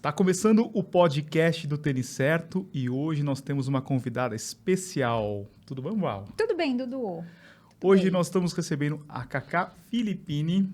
Tá começando o podcast do Tênis Certo e hoje nós temos uma convidada especial. Tudo bom, Val? Tudo bem, Dudu. Hoje nós estamos recebendo a Cacá Filippini.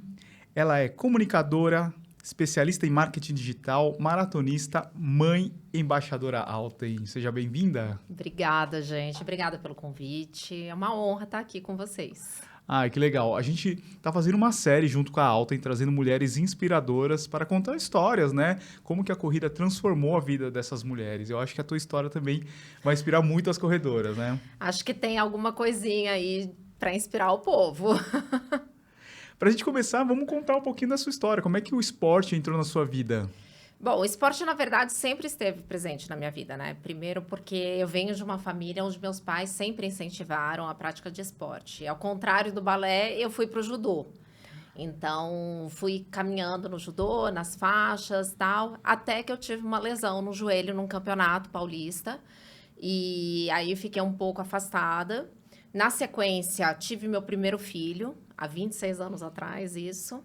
Ela é comunicadora, especialista em marketing digital, maratonista, mãe, embaixadora Alten. Seja bem-vinda. Obrigada, gente. Obrigada pelo convite. É uma honra estar aqui com vocês. Ah, que legal. A gente tá fazendo uma série junto com a Alten, trazendo mulheres inspiradoras para contar histórias, né? Como que a corrida transformou a vida dessas mulheres. Eu acho que a tua história também vai inspirar muito as corredoras, né? Acho que tem alguma coisinha aí para inspirar o povo. Pra gente começar, vamos contar um pouquinho da sua história. Como é que o esporte entrou na sua vida? Bom, o esporte, na verdade, sempre esteve presente na minha vida, né? Primeiro porque eu venho de uma família onde meus pais sempre incentivaram a prática de esporte. Ao contrário do balé, eu fui pro judô. Então, fui caminhando no judô, nas faixas, tal, até que eu tive uma lesão no joelho num campeonato paulista. E aí fiquei um pouco afastada. Na sequência, tive meu primeiro filho, há 26 anos atrás, isso.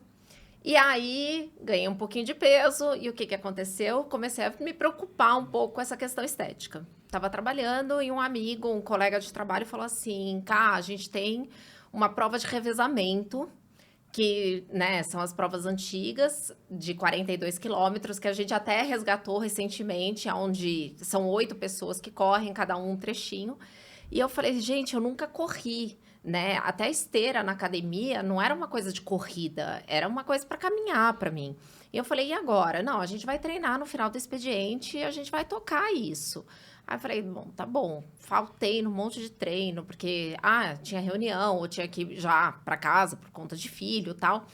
E aí, ganhei um pouquinho de peso, e o que aconteceu? Comecei a me preocupar um pouco com essa questão estética. Estava trabalhando e um amigo, um colega de trabalho, falou assim, Cá, a gente tem uma prova de revezamento, que, né, são as provas antigas, de 42 quilômetros, que a gente até resgatou recentemente, onde são 8 pessoas que correm, cada um trechinho. E eu falei, gente, eu nunca corri, né? Até a esteira na academia não era uma coisa de corrida, era uma coisa para caminhar para mim. E eu falei, e agora? Não, a gente vai treinar no final do expediente e a gente vai tocar isso. Aí eu falei, bom, tá bom. Faltei num monte de treino, porque, tinha reunião, ou tinha que ir já para casa por conta de filho e tal.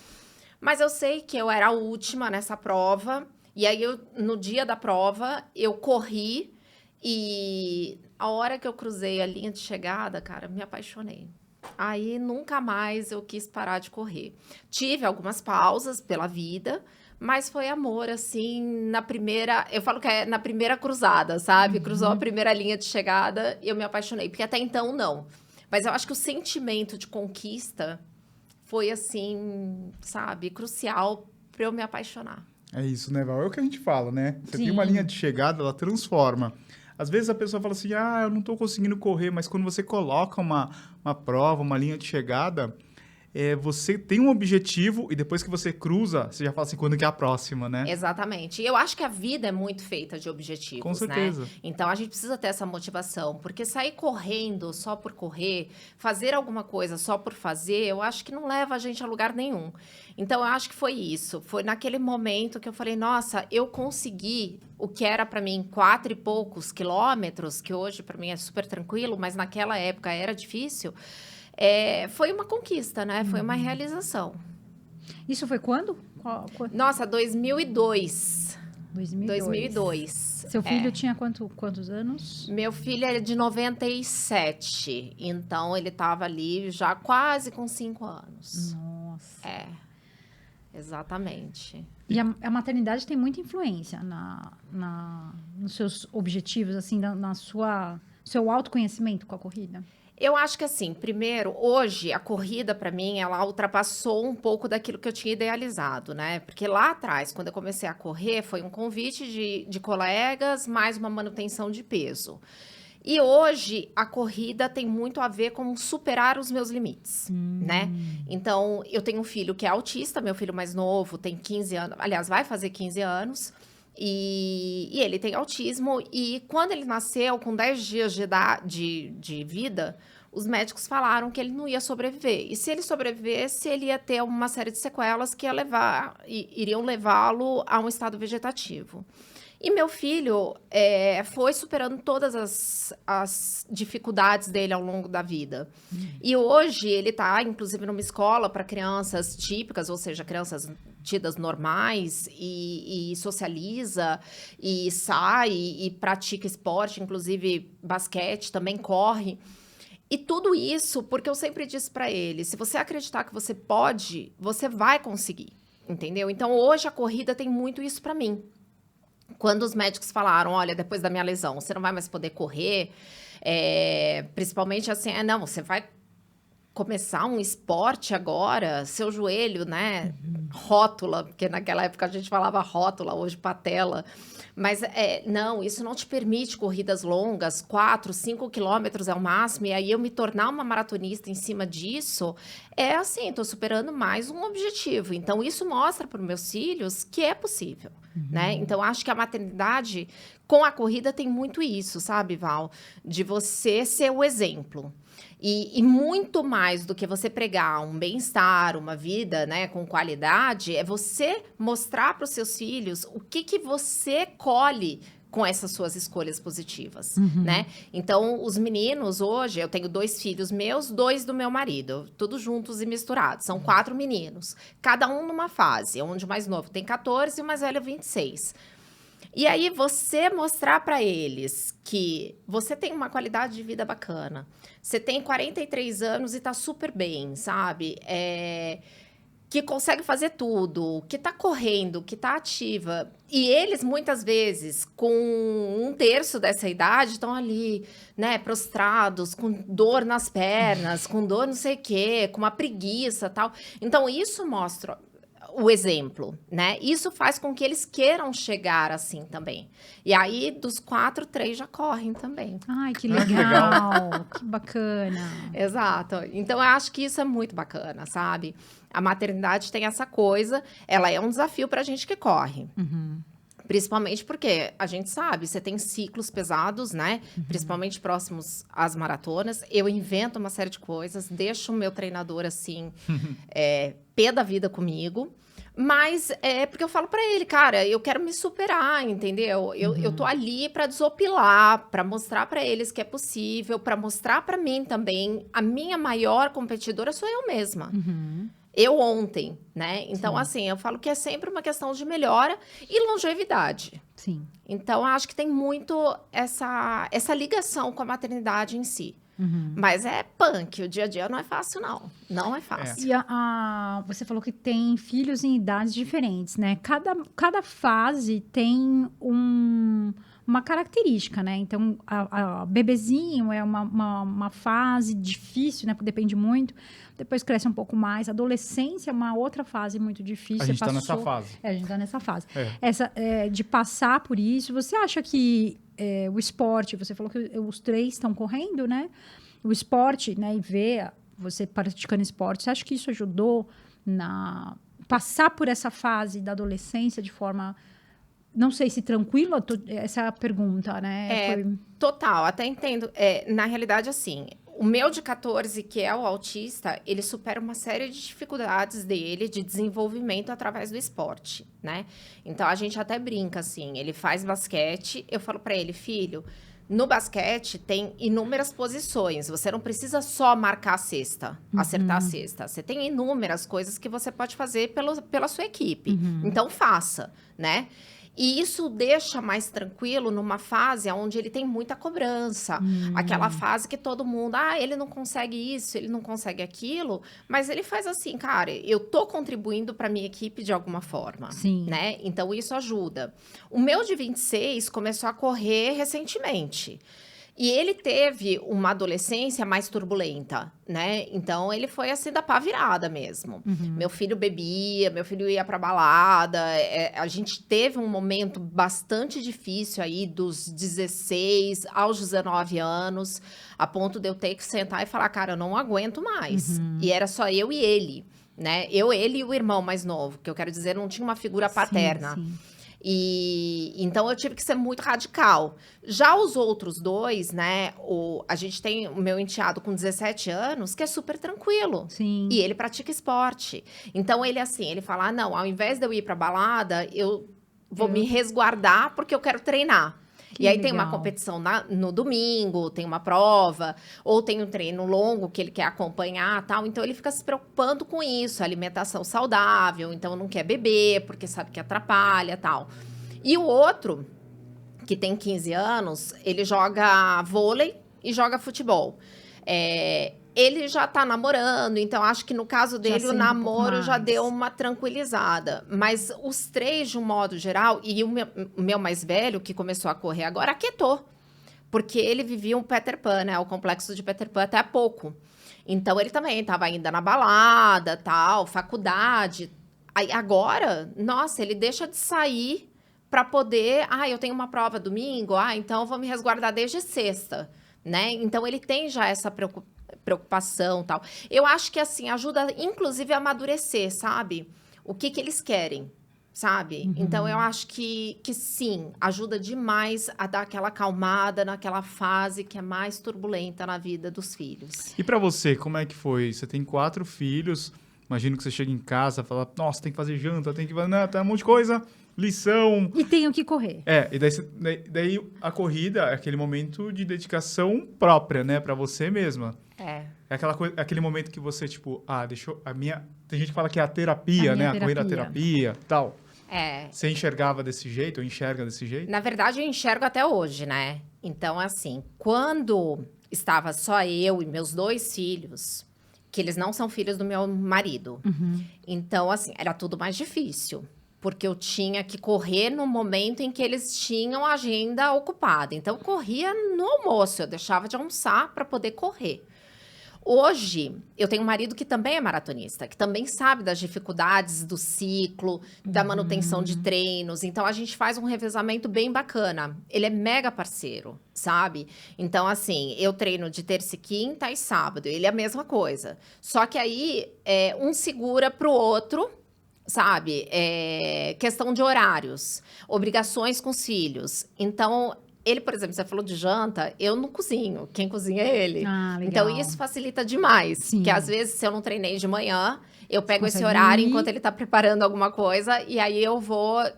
Mas eu sei que eu era a última nessa prova, e aí no dia da prova eu corri e a hora que eu cruzei a linha de chegada, cara, me apaixonei. Aí nunca mais eu quis parar de correr. Tive algumas pausas pela vida, mas foi amor, assim, na primeira... Eu falo que é na primeira cruzada, sabe? Cruzou a primeira linha de chegada e eu me apaixonei. Porque até então, não. Mas eu acho que o sentimento de conquista foi, assim, sabe? Crucial para eu me apaixonar. É isso, né, Val? É o que a gente fala, né? Você Sim. tem uma linha de chegada, ela transforma. Às vezes a pessoa fala assim, eu não estou conseguindo correr, mas quando você coloca uma prova, uma linha de chegada, você tem um objetivo e depois que você cruza, você já fala assim, quando que é a próxima, né? Exatamente. E eu acho que a vida é muito feita de objetivos, Com certeza. né? Então, a gente precisa ter essa motivação, porque sair correndo só por correr, fazer alguma coisa só por fazer, eu acho que não leva a gente a lugar nenhum. Então, eu acho que foi isso. Foi naquele momento que eu falei, nossa, eu consegui o que era para mim 4 e poucos quilômetros, que hoje para mim é super tranquilo, mas naquela época era difícil. Foi uma conquista, né? Foi uma realização. Isso foi quando? Nossa, 2002. 2002. Seu filho tinha quantos anos? Meu filho é de 97, então ele estava ali já quase com 5 anos. Nossa. Exatamente. E a maternidade tem muita influência nos seus objetivos, assim, seu autoconhecimento com a corrida? Eu acho que assim, primeiro, hoje a corrida para mim, ela ultrapassou um pouco daquilo que eu tinha idealizado, né? Porque lá atrás, quando eu comecei a correr, foi um convite de colegas, mais uma manutenção de peso. E hoje a corrida tem muito a ver com superar os meus limites, né? Então, eu tenho um filho que é autista, meu filho mais novo tem 15 anos, aliás, vai fazer 15 anos. E ele tem autismo, e quando ele nasceu, com 10 dias de vida, os médicos falaram que ele não ia sobreviver. E se ele sobrevivesse, ele ia ter uma série de sequelas que iriam levá-lo a um estado vegetativo. E meu filho foi superando todas as dificuldades dele ao longo da vida. E hoje ele está, inclusive, numa escola para crianças típicas, ou seja, crianças tidas normais, e socializa, e sai, e pratica esporte, inclusive basquete, também corre. E tudo isso porque eu sempre disse para ele, se você acreditar que você pode, você vai conseguir, entendeu? Então, hoje a corrida tem muito isso para mim. Quando os médicos falaram, olha, depois da minha lesão, você não vai mais poder correr, principalmente assim, não, você vai começar um esporte agora, seu joelho, né, rótula, porque naquela época a gente falava rótula, hoje patela, mas não, isso não te permite corridas longas, 4, 5 quilômetros é o máximo, e aí eu me tornar uma maratonista em cima disso, é assim, estou superando mais um objetivo. Então, isso mostra para os meus filhos que é possível, né? Então, acho que a maternidade com a corrida tem muito isso, sabe, Val? De você ser o exemplo. E muito mais do que você pregar um bem-estar, uma vida, né, com qualidade, é você mostrar para os seus filhos o que você colhe com essas suas escolhas positivas, né? Então, os meninos hoje, eu tenho 2 filhos meus, 2 do meu marido, tudo juntos e misturados. São 4 meninos, cada um numa fase, onde o mais novo tem 14 e o mais velho 26. E aí, você mostrar para eles que você tem uma qualidade de vida bacana, você tem 43 anos e tá super bem, sabe? Que consegue fazer tudo, que tá correndo, que tá ativa. E eles, muitas vezes, com 1/3 dessa idade, estão ali, né, prostrados, com dor nas pernas, com dor não sei o quê, com uma preguiça e tal. Então, isso mostra o exemplo, né? Isso faz com que eles queiram chegar assim também. E aí, dos 4, 3 já correm também. Ai, que Ah, que legal, que bacana. Exato. Então, eu acho que isso é muito bacana, sabe? A maternidade tem essa coisa, ela é um desafio pra gente que corre. Principalmente porque a gente sabe, você tem ciclos pesados, né? Principalmente próximos às maratonas. Eu invento uma série de coisas, deixo o meu treinador, assim, pé da vida comigo. Mas é porque eu falo pra ele, cara, eu quero me superar, entendeu? Eu tô ali pra desopilar, pra mostrar pra eles que é possível, pra mostrar pra mim também. A minha maior competidora sou eu mesma. Eu ontem, né? Então, assim, eu falo que é sempre uma questão de melhora e longevidade. Sim. Então, acho que tem muito essa ligação com a maternidade em si. Mas é punk, o dia a dia não é fácil, não. Não é fácil. E você falou que tem filhos em idades diferentes, né? Cada fase tem uma característica, né? Então, a bebezinho é uma fase difícil, né? Porque depende muito. Depois cresce um pouco mais. Adolescência é uma outra fase muito difícil. A gente tá nessa fase. A gente tá nessa fase. De passar por isso. Você acha que o esporte, você falou que os 3 estão correndo, né? O esporte, né? E ver você praticando esporte, você acha que isso ajudou na passar por essa fase da adolescência de forma, não sei se tranquila, essa é a pergunta, né? Total, até entendo. Na realidade, assim, o meu de 14, que é o autista, ele supera uma série de dificuldades dele de desenvolvimento através do esporte, né? Então, a gente até brinca, assim, ele faz basquete, eu falo pra ele, filho, no basquete tem inúmeras posições, você não precisa só marcar a cesta, acertar a cesta, você tem inúmeras coisas que você pode fazer pela sua equipe, então faça, né? E isso deixa mais tranquilo numa fase onde ele tem muita cobrança. Aquela fase que todo mundo, ele não consegue isso, ele não consegue aquilo. Mas ele faz assim, cara, eu tô contribuindo para minha equipe de alguma forma. Sim. Né? Então, isso ajuda. O meu de 26 começou a correr recentemente. E ele teve uma adolescência mais turbulenta, né? Então, ele foi assim da pá virada mesmo. Meu filho bebia, meu filho ia pra balada. A gente teve um momento bastante difícil aí dos 16 aos 19 anos, a ponto de eu ter que sentar e falar, cara, eu não aguento mais. E era só eu e ele, né? Ele e o irmão mais novo, que eu quero dizer, não tinha uma figura paterna. Sim. E então eu tive que ser muito radical. Já os outros 2, né? A gente tem o meu enteado com 17 anos, que é super tranquilo. Sim. E ele pratica esporte. Então ele assim, ele fala: não, ao invés de eu ir pra balada, eu vou me resguardar porque eu quero treinar. Que e aí tem uma legal. competição no domingo, tem uma prova, ou tem um treino longo que ele quer acompanhar, tal. Então ele fica se preocupando com isso, alimentação saudável, então não quer beber porque sabe que atrapalha, tal. E o outro, que tem 15 anos, ele joga vôlei e joga futebol. Ele já tá namorando, então acho que no caso dele o sente um namoro pouco já mais. deu uma tranquilizada. Mas os 3, de um modo geral, e o meu mais velho, que começou a correr agora, aquietou. Porque ele vivia um Peter Pan, né? O complexo de Peter Pan até há pouco. Então, ele também estava ainda na balada, tal, faculdade. Aí, agora, nossa, ele deixa de sair para poder... eu tenho uma prova domingo, então eu vou me resguardar desde sexta, né? Então, ele tem já essa preocupação, tal. Eu acho que, assim, ajuda, inclusive, a amadurecer, sabe? O que eles querem. Sabe? Então, eu acho que sim, ajuda demais a dar aquela acalmada naquela fase que é mais turbulenta na vida dos filhos. E pra você, como é que foi? Você tem 4 filhos, imagino que você chega em casa, fala, nossa, tem que fazer janta, tem que fazer, tem um monte de coisa, lição. E tenho que correr. E daí a corrida é aquele momento de dedicação própria, né, pra você mesma. É aquela coisa, aquele momento que você, tipo, tem gente que fala que é a terapia, né? A corrida é a terapia, tal. Você enxergava desse jeito, ou enxerga desse jeito? Na verdade, eu enxergo até hoje, né? Então, assim, quando estava só eu e meus 2 filhos, que eles não são filhos do meu marido, então, assim, era tudo mais difícil. Porque eu tinha que correr no momento em que eles tinham a agenda ocupada. Então, eu corria no almoço, eu deixava de almoçar para poder correr. Hoje, eu tenho um marido que também é maratonista, que também sabe das dificuldades do ciclo, da manutenção de treinos. Então, a gente faz um revezamento bem bacana. Ele é mega parceiro, sabe? Então, assim, eu treino de terça e quinta e sábado. Ele é a mesma coisa. Só que aí, um segura pro outro, sabe? Questão de horários, obrigações com os filhos. Então... Ele, por exemplo, você falou de janta, eu não cozinho. Quem cozinha é ele. Legal. Então, isso facilita demais. Sim. Porque, às vezes, se eu não treinei de manhã, eu pego esse horário enquanto ele tá preparando alguma coisa. E aí, eu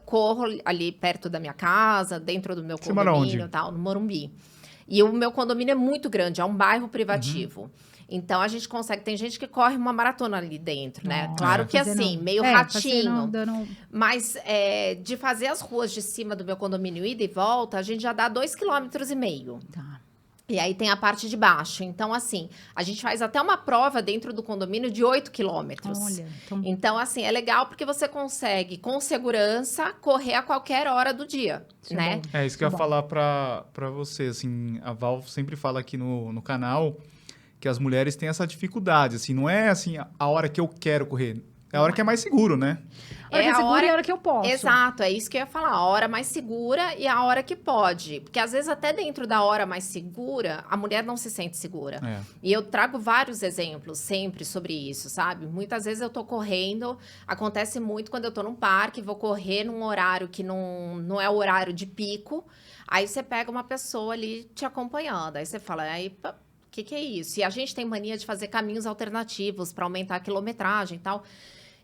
corro ali perto da minha casa, dentro do meu condomínio e tal, no Morumbi. E o meu condomínio é muito grande, é um bairro privativo. Então, a gente consegue... Tem gente que corre uma maratona ali dentro, né? Claro que assim, meio ratinho. Mas de fazer as ruas de cima do meu condomínio ida e volta, a gente já dá 2,5 km. Tá. E aí tem a parte de baixo. Então, assim, a gente faz até uma prova dentro do condomínio de 8 quilômetros. Olha, então, assim, é legal porque você consegue, com segurança, correr a qualquer hora do dia, né? Isso que eu ia falar pra você, assim, a Val sempre fala aqui no canal que as mulheres têm essa dificuldade, assim, não é assim a hora que eu quero correr, é a hora que é mais seguro, né? A hora que é segura e a hora que eu posso. Exato, é isso que eu ia falar, a hora mais segura e a hora que pode. Porque às vezes até dentro da hora mais segura, a mulher não se sente segura. E eu trago vários exemplos sempre sobre isso, sabe? Muitas vezes eu tô correndo, acontece muito quando eu tô num parque, vou correr num horário que não é o horário de pico, aí você pega uma pessoa ali te acompanhando, aí você fala, o que é isso? E a gente tem mania de fazer caminhos alternativos para aumentar a quilometragem e tal.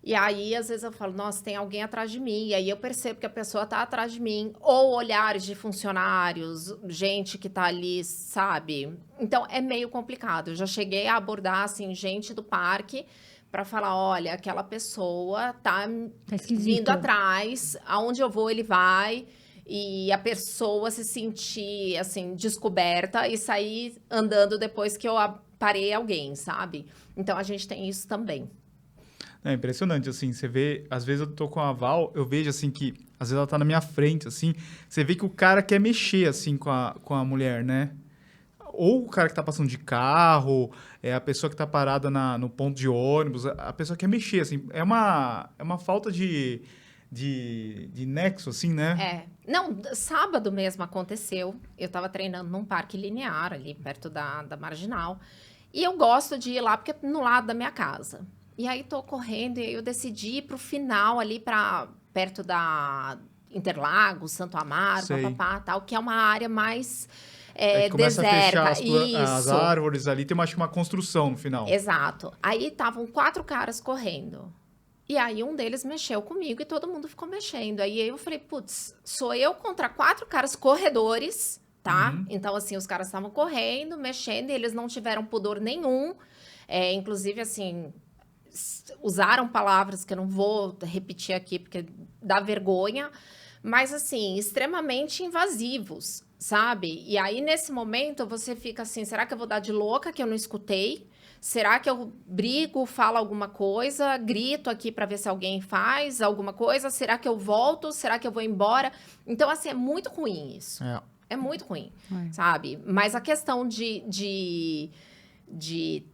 E aí, às vezes, eu falo, nossa, tem alguém atrás de mim. E aí, eu percebo que a pessoa tá atrás de mim. Ou olhares de funcionários, gente que tá ali, sabe? Então, é meio complicado. Eu já cheguei a abordar, assim, gente do parque para falar, olha, aquela pessoa tá vindo atrás. Aonde eu vou, ele vai... E a pessoa se sentir, assim, descoberta e sair andando depois que eu parei alguém, sabe? Então, a gente tem isso também. É impressionante, assim, você vê... Às vezes eu tô com a Val, eu vejo, assim, que... Às vezes ela tá na minha frente, assim... Você vê que o cara quer mexer, assim, com a mulher, né? Ou o cara que tá passando de carro, a pessoa que tá parada no ponto de ônibus, a pessoa quer mexer, assim. É uma falta de nexo, assim, né? Não, sábado mesmo aconteceu. Eu tava treinando num parque linear ali, perto da Marginal. E eu gosto de ir lá, porque é no lado da minha casa. E aí, tô correndo e eu decidi ir pro final ali, perto da Interlagos, Santo Amaro, tal, que é uma área mais começa deserta. A fechar as árvores ali, tem uma construção no final. Exato. Aí, estavam 4 caras correndo. E aí, um deles mexeu comigo e todo mundo ficou mexendo. Aí, eu falei, putz, sou eu contra 4 caras corredores, tá? Então, assim, os caras estavam correndo, mexendo, e eles não tiveram pudor nenhum. Inclusive, assim, usaram palavras que eu não vou repetir aqui, porque dá vergonha. Mas, assim, extremamente invasivos, sabe? E aí, nesse momento, você fica assim, será que eu vou dar de louca que eu não escutei? Será que eu brigo, falo alguma coisa, grito aqui para ver se alguém faz alguma coisa? Será que eu volto? Será que eu vou embora? Então, assim, é muito ruim isso. É muito ruim, É. sabe? Mas a questão de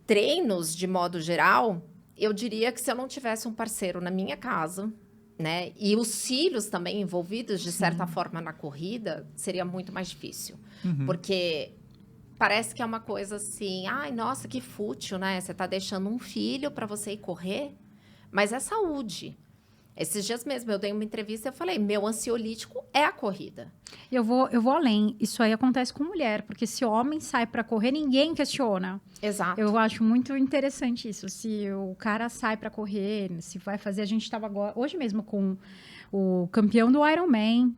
treinos, de modo geral, eu diria que se eu não tivesse um parceiro na minha casa, né? E os filhos também envolvidos, de certa forma, na corrida, seria muito mais difícil. Porque parece que é uma coisa assim, ai, nossa, que fútil, né? Você tá deixando um filho para você ir correr, mas é saúde. Esses dias mesmo, eu dei uma entrevista e eu falei, meu ansiolítico é a corrida. Eu vou além. Isso aí acontece com mulher, porque se homem sai para correr, ninguém questiona. Exato. Eu acho muito interessante isso. Se o cara sai para correr, se vai fazer... A gente estava agora, hoje mesmo com o campeão do Ironman,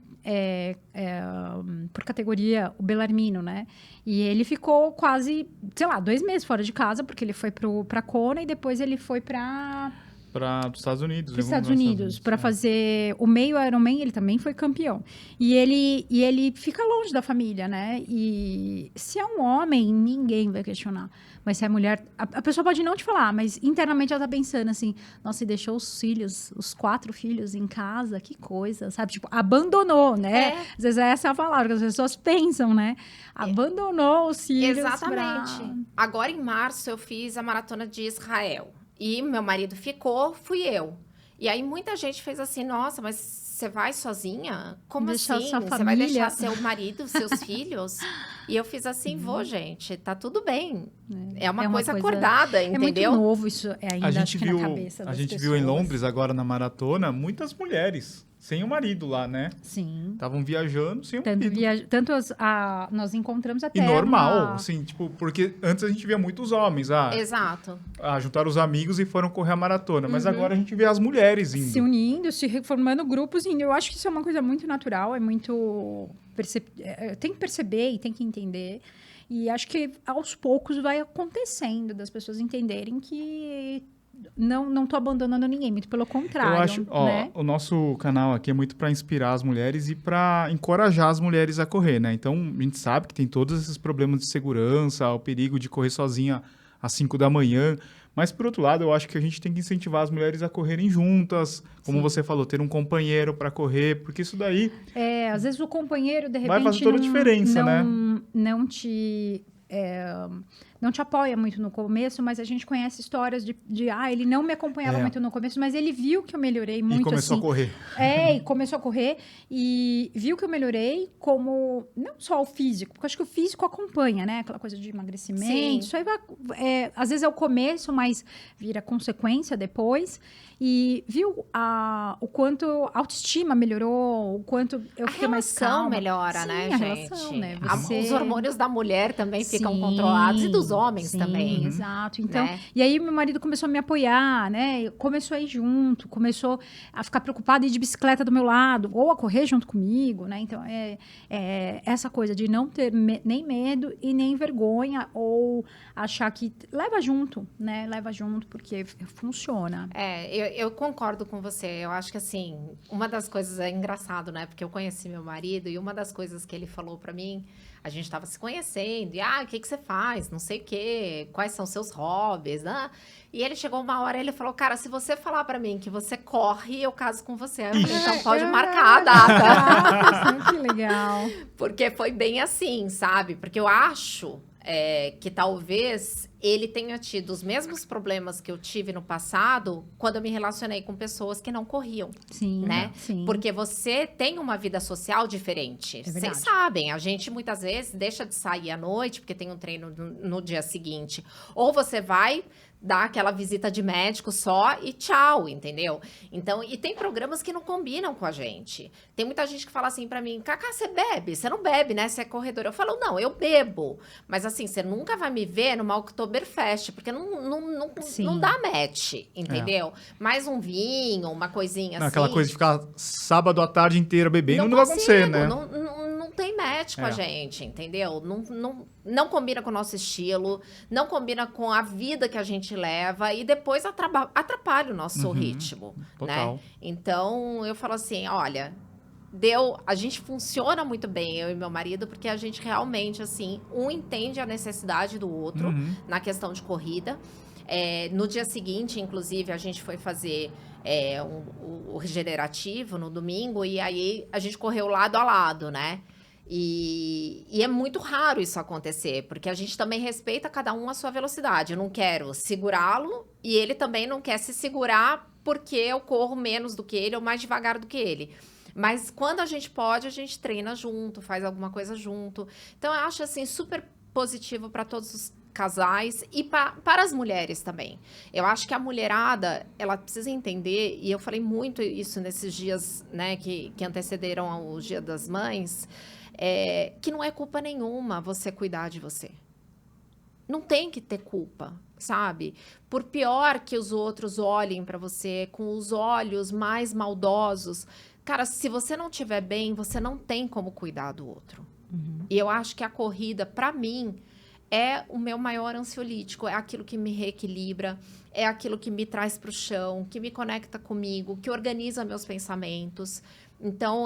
por categoria, o Bellarmino, né? E ele ficou quase, sei lá, 2 meses fora de casa, porque ele foi para Kona e depois ele foi para... Para os Estados Unidos. Para os Estados Unidos, para é. fazer o meio Ironman, ele também foi campeão. E ele fica longe da família, né? E se é um homem, ninguém vai questionar. Mas se é mulher, a pessoa pode não te falar, mas internamente ela tá pensando assim, nossa, e deixou os filhos, os 4 filhos em casa, que coisa, sabe? Tipo, abandonou, né? Às vezes essa é a palavra que as pessoas pensam, né? Abandonou os filhos. Exatamente. Agora, em março, eu fiz a maratona de Israel. E meu marido ficou, fui eu. E aí, muita gente fez assim, nossa, mas você vai sozinha? Como Deixar assim? sua Você vai família? deixar seu marido, seus filhos? E eu fiz assim, vou, gente, tá tudo bem. É uma coisa acordada, entendeu? É muito novo isso ainda, A gente acho que viu, na cabeça das a gente pessoas. viu em Londres agora na maratona muitas mulheres sem o marido lá, né? Sim. Estavam viajando sem o marido. Nós encontramos até E normal, uma... assim, tipo, porque antes a gente via muitos homens, Exato. juntaram os amigos e foram correr a maratona, mas agora a gente vê as mulheres indo. se unindo, se reformando grupos. E eu acho que isso é uma coisa muito natural, é muito... Tem que perceber e tem que entender. E acho que aos poucos vai acontecendo, das pessoas entenderem que não tô abandonando ninguém, muito pelo contrário. Eu acho, né? o nosso canal aqui é muito para inspirar as mulheres e para encorajar as mulheres a correr, né? Então, a gente sabe que tem todos esses problemas de segurança, o perigo de correr sozinha às 5 da manhã, mas, por outro lado, eu acho que a gente tem que incentivar as mulheres a correrem juntas, como você falou, ter um companheiro para correr, porque isso daí... Às vezes o companheiro, de repente, vai fazer toda a diferença, né? Não te apoia muito no começo, mas a gente conhece histórias de ele não me acompanhava muito no começo, mas ele viu que eu melhorei muito. E começou a correr. E começou a correr e viu que eu melhorei como, não só o físico, porque eu acho que o físico acompanha, né? Aquela coisa de emagrecimento. Sim. Isso aí vai, às vezes é o começo, mas vira consequência depois. E viu o quanto a autoestima melhorou, o quanto eu fiquei mais calma. A relação melhora, Sim, né, a gente? relação, né? Os hormônios da mulher também ficam controlados e dos homens também. Exato. Então, né? E aí meu marido começou a me apoiar, né? Começou a ir junto, começou a ficar preocupado em ir de bicicleta do meu lado, ou a correr junto comigo, né? Então, essa coisa de não ter nem medo e nem vergonha, ou achar que leva junto, né? Leva junto, porque funciona. Eu concordo com você. Eu acho que, assim, uma das coisas é engraçado, né? Porque eu conheci meu marido e uma das coisas que ele falou pra mim, a gente tava se conhecendo, e, o que você faz? Não sei o quê, quais são seus hobbies, né? E ele chegou uma hora e ele falou, cara, se você falar pra mim que você corre, eu caso com você. Aí eu falei, então pode marcar a data. Que legal. Porque foi bem assim, sabe? Porque eu acho que talvez ele tenha tido os mesmos problemas que eu tive no passado quando eu me relacionei com pessoas que não corriam. Sim, né? Sim. Porque você tem uma vida social diferente. Vocês sabem, a gente muitas vezes deixa de sair à noite porque tem um treino no dia seguinte. Ou você vai dar aquela visita de médico só e tchau, entendeu? Então, e tem programas que não combinam com a gente. Tem muita gente que fala assim pra mim, Cacá, você bebe? Você não bebe, né? Você é corredora. Eu falo, não, eu bebo. Mas assim, você nunca vai me ver numa Oktoberfest, porque não dá match, entendeu? Mais um vinho, uma coisinha assim. Aquela coisa de ficar sábado à tarde inteira bebendo não vai acontecer, né? Não tem match com a gente, entendeu? Não combina com o nosso estilo, não combina com a vida que a gente leva e depois atrapalha o nosso ritmo, total. Né? Então, eu falo assim, olha, a gente funciona muito bem, eu e meu marido, porque a gente realmente, assim, um entende a necessidade do outro na questão de corrida. No dia seguinte, inclusive, a gente foi fazer o regenerativo no domingo e aí a gente correu lado a lado, né? E é muito raro isso acontecer, porque a gente também respeita cada um a sua velocidade. Eu não quero segurá-lo e ele também não quer se segurar porque eu corro menos do que ele ou mais devagar do que ele. Mas quando a gente pode, a gente treina junto, faz alguma coisa junto. Então, eu acho, assim, super positivo para todos os casais e para as mulheres também. Eu acho que a mulherada, ela precisa entender, e eu falei muito isso nesses dias, né, que antecederam o Dia das Mães, que não é culpa nenhuma você cuidar de você. Não tem que ter culpa, sabe? Por pior que os outros olhem para você com os olhos mais maldosos, cara, se você não estiver bem, você não tem como cuidar do outro. E eu acho que a corrida, para mim, é o meu maior ansiolítico, é aquilo que me reequilibra, é aquilo que me traz para o chão, que me conecta comigo, que organiza meus pensamentos. Então,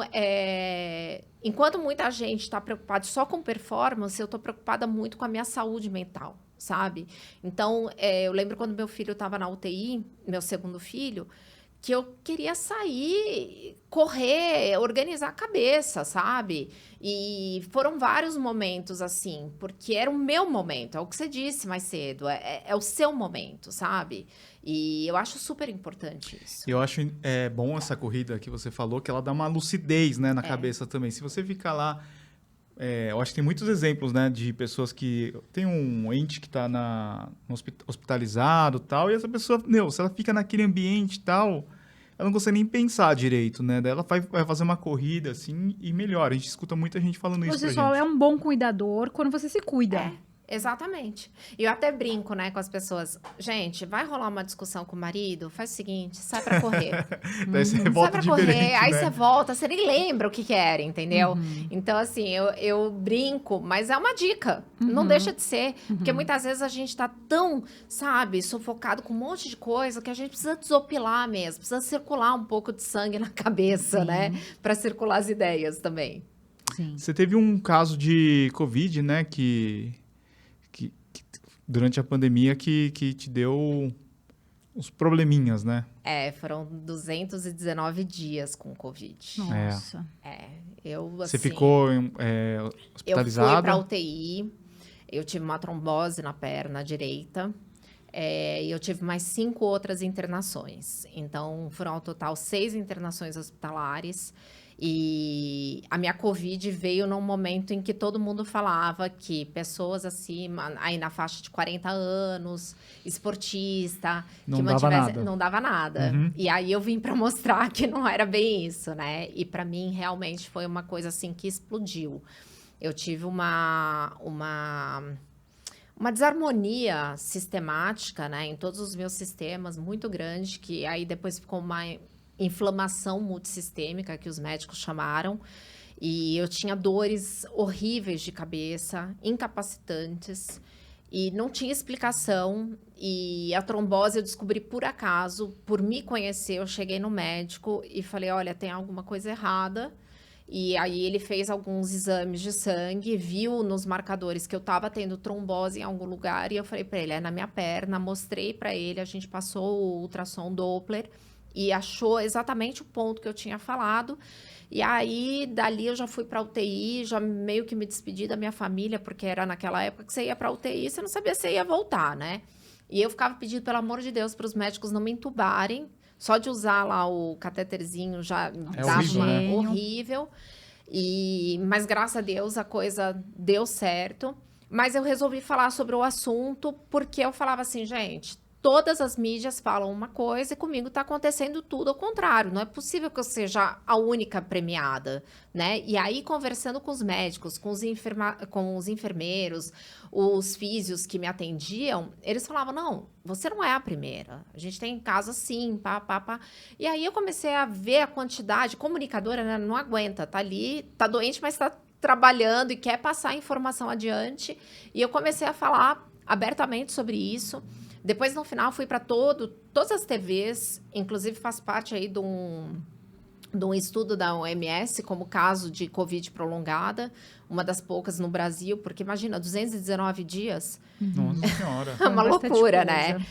enquanto muita gente está preocupada só com performance, eu estou preocupada muito com a minha saúde mental, sabe? Então, eu lembro quando meu filho estava na UTI, meu segundo filho, que eu queria sair, correr, organizar a cabeça, sabe? E foram vários momentos assim, porque era o meu momento, é o que você disse mais cedo, é o seu momento, sabe? E eu acho super importante isso. Eu acho bom essa corrida que você falou, que ela dá uma lucidez, né, na cabeça também. Se você ficar lá... eu acho que tem muitos exemplos, né, de pessoas que... Tem um ente que está hospitalizado e tal, e essa pessoa, se ela fica naquele ambiente e tal, ela não consegue nem pensar direito, né? Daí ela vai fazer uma corrida, assim, e melhora. A gente escuta muita gente falando isso pra gente. Você só é um bom cuidador quando você se cuida. Exatamente. E eu até brinco, né, com as pessoas. Gente, vai rolar uma discussão com o marido? Faz o seguinte, sai pra correr. Daí você volta sai pra correr, aí né? você volta, você nem lembra o que era, entendeu? Então, assim, eu brinco, mas é uma dica. Não deixa de ser. Porque muitas vezes a gente tá tão, sabe, sufocado com um monte de coisa que a gente precisa desopilar mesmo. Precisa circular um pouco de sangue na cabeça, né? Pra circular as ideias também. Sim. Você teve um caso de Covid, né, que durante a pandemia que te deu uns probleminhas, né? Foram 219 dias com Covid. Nossa. Você ficou hospitalizada? Eu fui pra UTI, eu tive uma trombose na perna direita, e eu tive mais 5 outras internações. Então, foram ao total 6 internações hospitalares. E a minha Covid veio num momento em que todo mundo falava que pessoas acima, aí na faixa de 40 anos, esportista, não dava nada. E aí eu vim para mostrar que não era bem isso, né? E para mim realmente foi uma coisa assim que explodiu. Eu tive uma desarmonia sistemática, né, em todos os meus sistemas, muito grande, que aí depois ficou uma inflamação multissistêmica, que os médicos chamaram, e eu tinha dores horríveis de cabeça, incapacitantes, e não tinha explicação, e a trombose eu descobri por acaso, por me conhecer, eu cheguei no médico e falei, olha, tem alguma coisa errada. E aí ele fez alguns exames de sangue, viu nos marcadores que eu estava tendo trombose em algum lugar, e eu falei para ele, é na minha perna, mostrei para ele, a gente passou o ultrassom Doppler, e achou exatamente o ponto que eu tinha falado. E aí, dali eu já fui para UTI, já meio que me despedi da minha família, porque era naquela época que você ia para UTI, você não sabia se ia voltar, né? E eu ficava pedindo, pelo amor de Deus, para os médicos não me entubarem. Só de usar lá o cateterzinho já dava horrível, né? Horrível. Mas, graças a Deus, a coisa deu certo. Mas eu resolvi falar sobre o assunto, porque eu falava assim, gente... Todas as mídias falam uma coisa e comigo está acontecendo tudo ao contrário. Não é possível que eu seja a única premiada, né? E aí, conversando com os médicos, com os enfermeiros, os físios que me atendiam, eles falavam, não, você não é a primeira. A gente tem casos assim, pá. E aí, eu comecei a ver a quantidade. Comunicadora, né, não aguenta, tá ali, tá doente, mas tá trabalhando e quer passar a informação adiante. E eu comecei a falar abertamente sobre isso. Depois, no final, fui para todas as TVs, inclusive faço parte aí de um estudo da OMS como caso de Covid prolongada, uma das poucas no Brasil, porque imagina, 219 dias. Nossa Senhora. É uma loucura, né?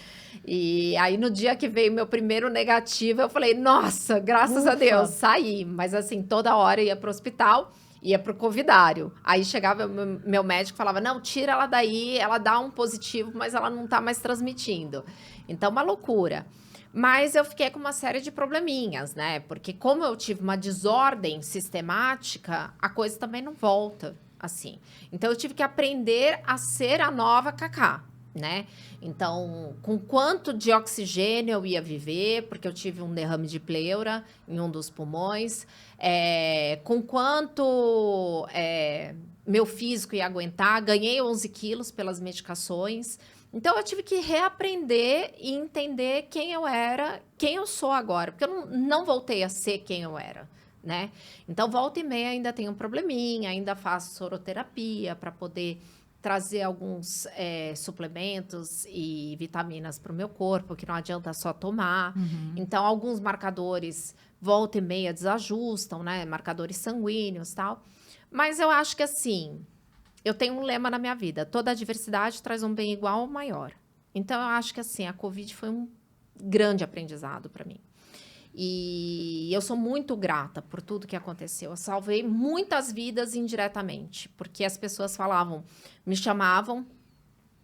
E aí, no dia que veio meu primeiro negativo, eu falei, nossa, graças a Deus, saí. Mas assim, toda hora ia para o hospital. ia pro covidário. Aí chegava meu médico e falava, não, tira ela daí, ela dá um positivo, mas ela não tá mais transmitindo. Então, uma loucura. Mas eu fiquei com uma série de probleminhas, né? Porque como eu tive uma desordem sistemática, a coisa também não volta assim. Então, eu tive que aprender a ser a nova Cacá, né? Então, com quanto de oxigênio eu ia viver, porque eu tive um derrame de pleura em um dos pulmões, com quanto meu físico ia aguentar, ganhei 11 quilos pelas medicações. Então, eu tive que reaprender e entender quem eu era, quem eu sou agora, porque eu não voltei a ser quem eu era, né? Então, volta e meia ainda tenho um probleminha, ainda faço soroterapia para poder trazer alguns suplementos e vitaminas para o meu corpo, que não adianta só tomar. Uhum. Então, alguns marcadores volta e meia desajustam, né? Marcadores sanguíneos e tal. Mas eu acho que, assim, eu tenho um lema na minha vida. Toda adversidade traz um bem igual ou maior. Então, eu acho que, assim, a Covid foi um grande aprendizado para mim. E eu sou muito grata por tudo que aconteceu. Eu salvei muitas vidas indiretamente, porque as pessoas me chamavam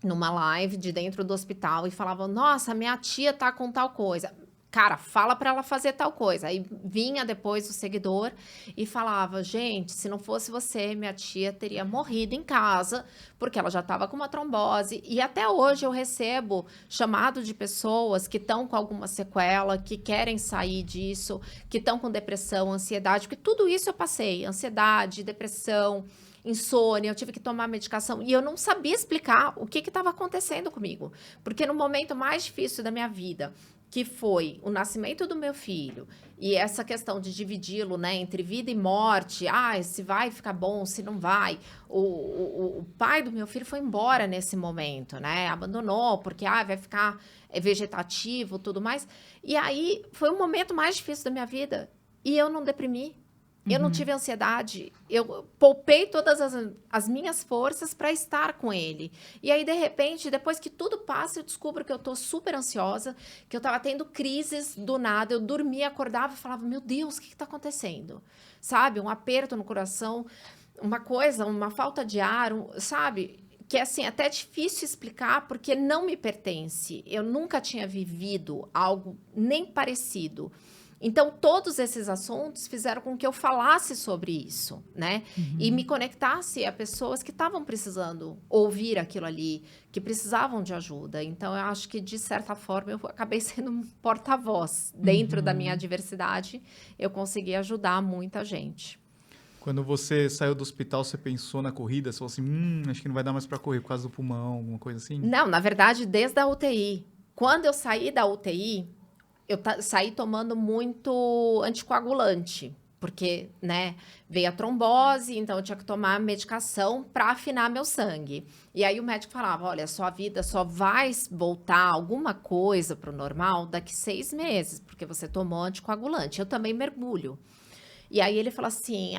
numa live de dentro do hospital e falavam, nossa, minha tia tá com tal coisa. Cara, fala para ela fazer tal coisa. Aí vinha depois o seguidor e falava, gente, se não fosse você, minha tia teria morrido em casa, porque ela já estava com uma trombose. E até hoje eu recebo chamado de pessoas que estão com alguma sequela, que querem sair disso, que estão com depressão, ansiedade, porque tudo isso eu passei, ansiedade, depressão, insônia, eu tive que tomar medicação e eu não sabia explicar o que estava acontecendo comigo, porque no momento mais difícil da minha vida, que foi o nascimento do meu filho e essa questão de dividi-lo, né, entre vida e morte, se vai ficar bom, se não vai. O pai do meu filho foi embora nesse momento, né, abandonou, porque vai ficar vegetativo, tudo mais. E aí foi o momento mais difícil da minha vida e eu não deprimi. Eu não tive ansiedade, eu poupei todas as minhas forças para estar com ele. E aí, de repente, depois que tudo passa, eu descubro que eu tô super ansiosa, que eu tava tendo crises do nada, eu dormia, acordava e falava, meu Deus, o que tá acontecendo? Sabe, um aperto no coração, uma falta de ar, sabe? Que é, assim, até difícil explicar, porque não me pertence. Eu nunca tinha vivido algo nem parecido. Então, todos esses assuntos fizeram com que eu falasse sobre isso, né? Uhum. E me conectasse a pessoas que estavam precisando ouvir aquilo ali, que precisavam de ajuda. Então, eu acho que, de certa forma, eu acabei sendo um porta-voz. Dentro da minha diversidade, eu consegui ajudar muita gente. Quando você saiu do hospital, você pensou na corrida? Você falou assim, acho que não vai dar mais para correr por causa do pulmão, alguma coisa assim? Não, na verdade, desde a UTI. Quando eu saí da UTI... eu saí tomando muito anticoagulante, porque, né, veio a trombose, então eu tinha que tomar medicação para afinar meu sangue. E aí o médico falava, olha, sua vida só vai voltar alguma coisa para o normal daqui 6 meses, porque você tomou anticoagulante. Eu também mergulho. E aí ele falou assim,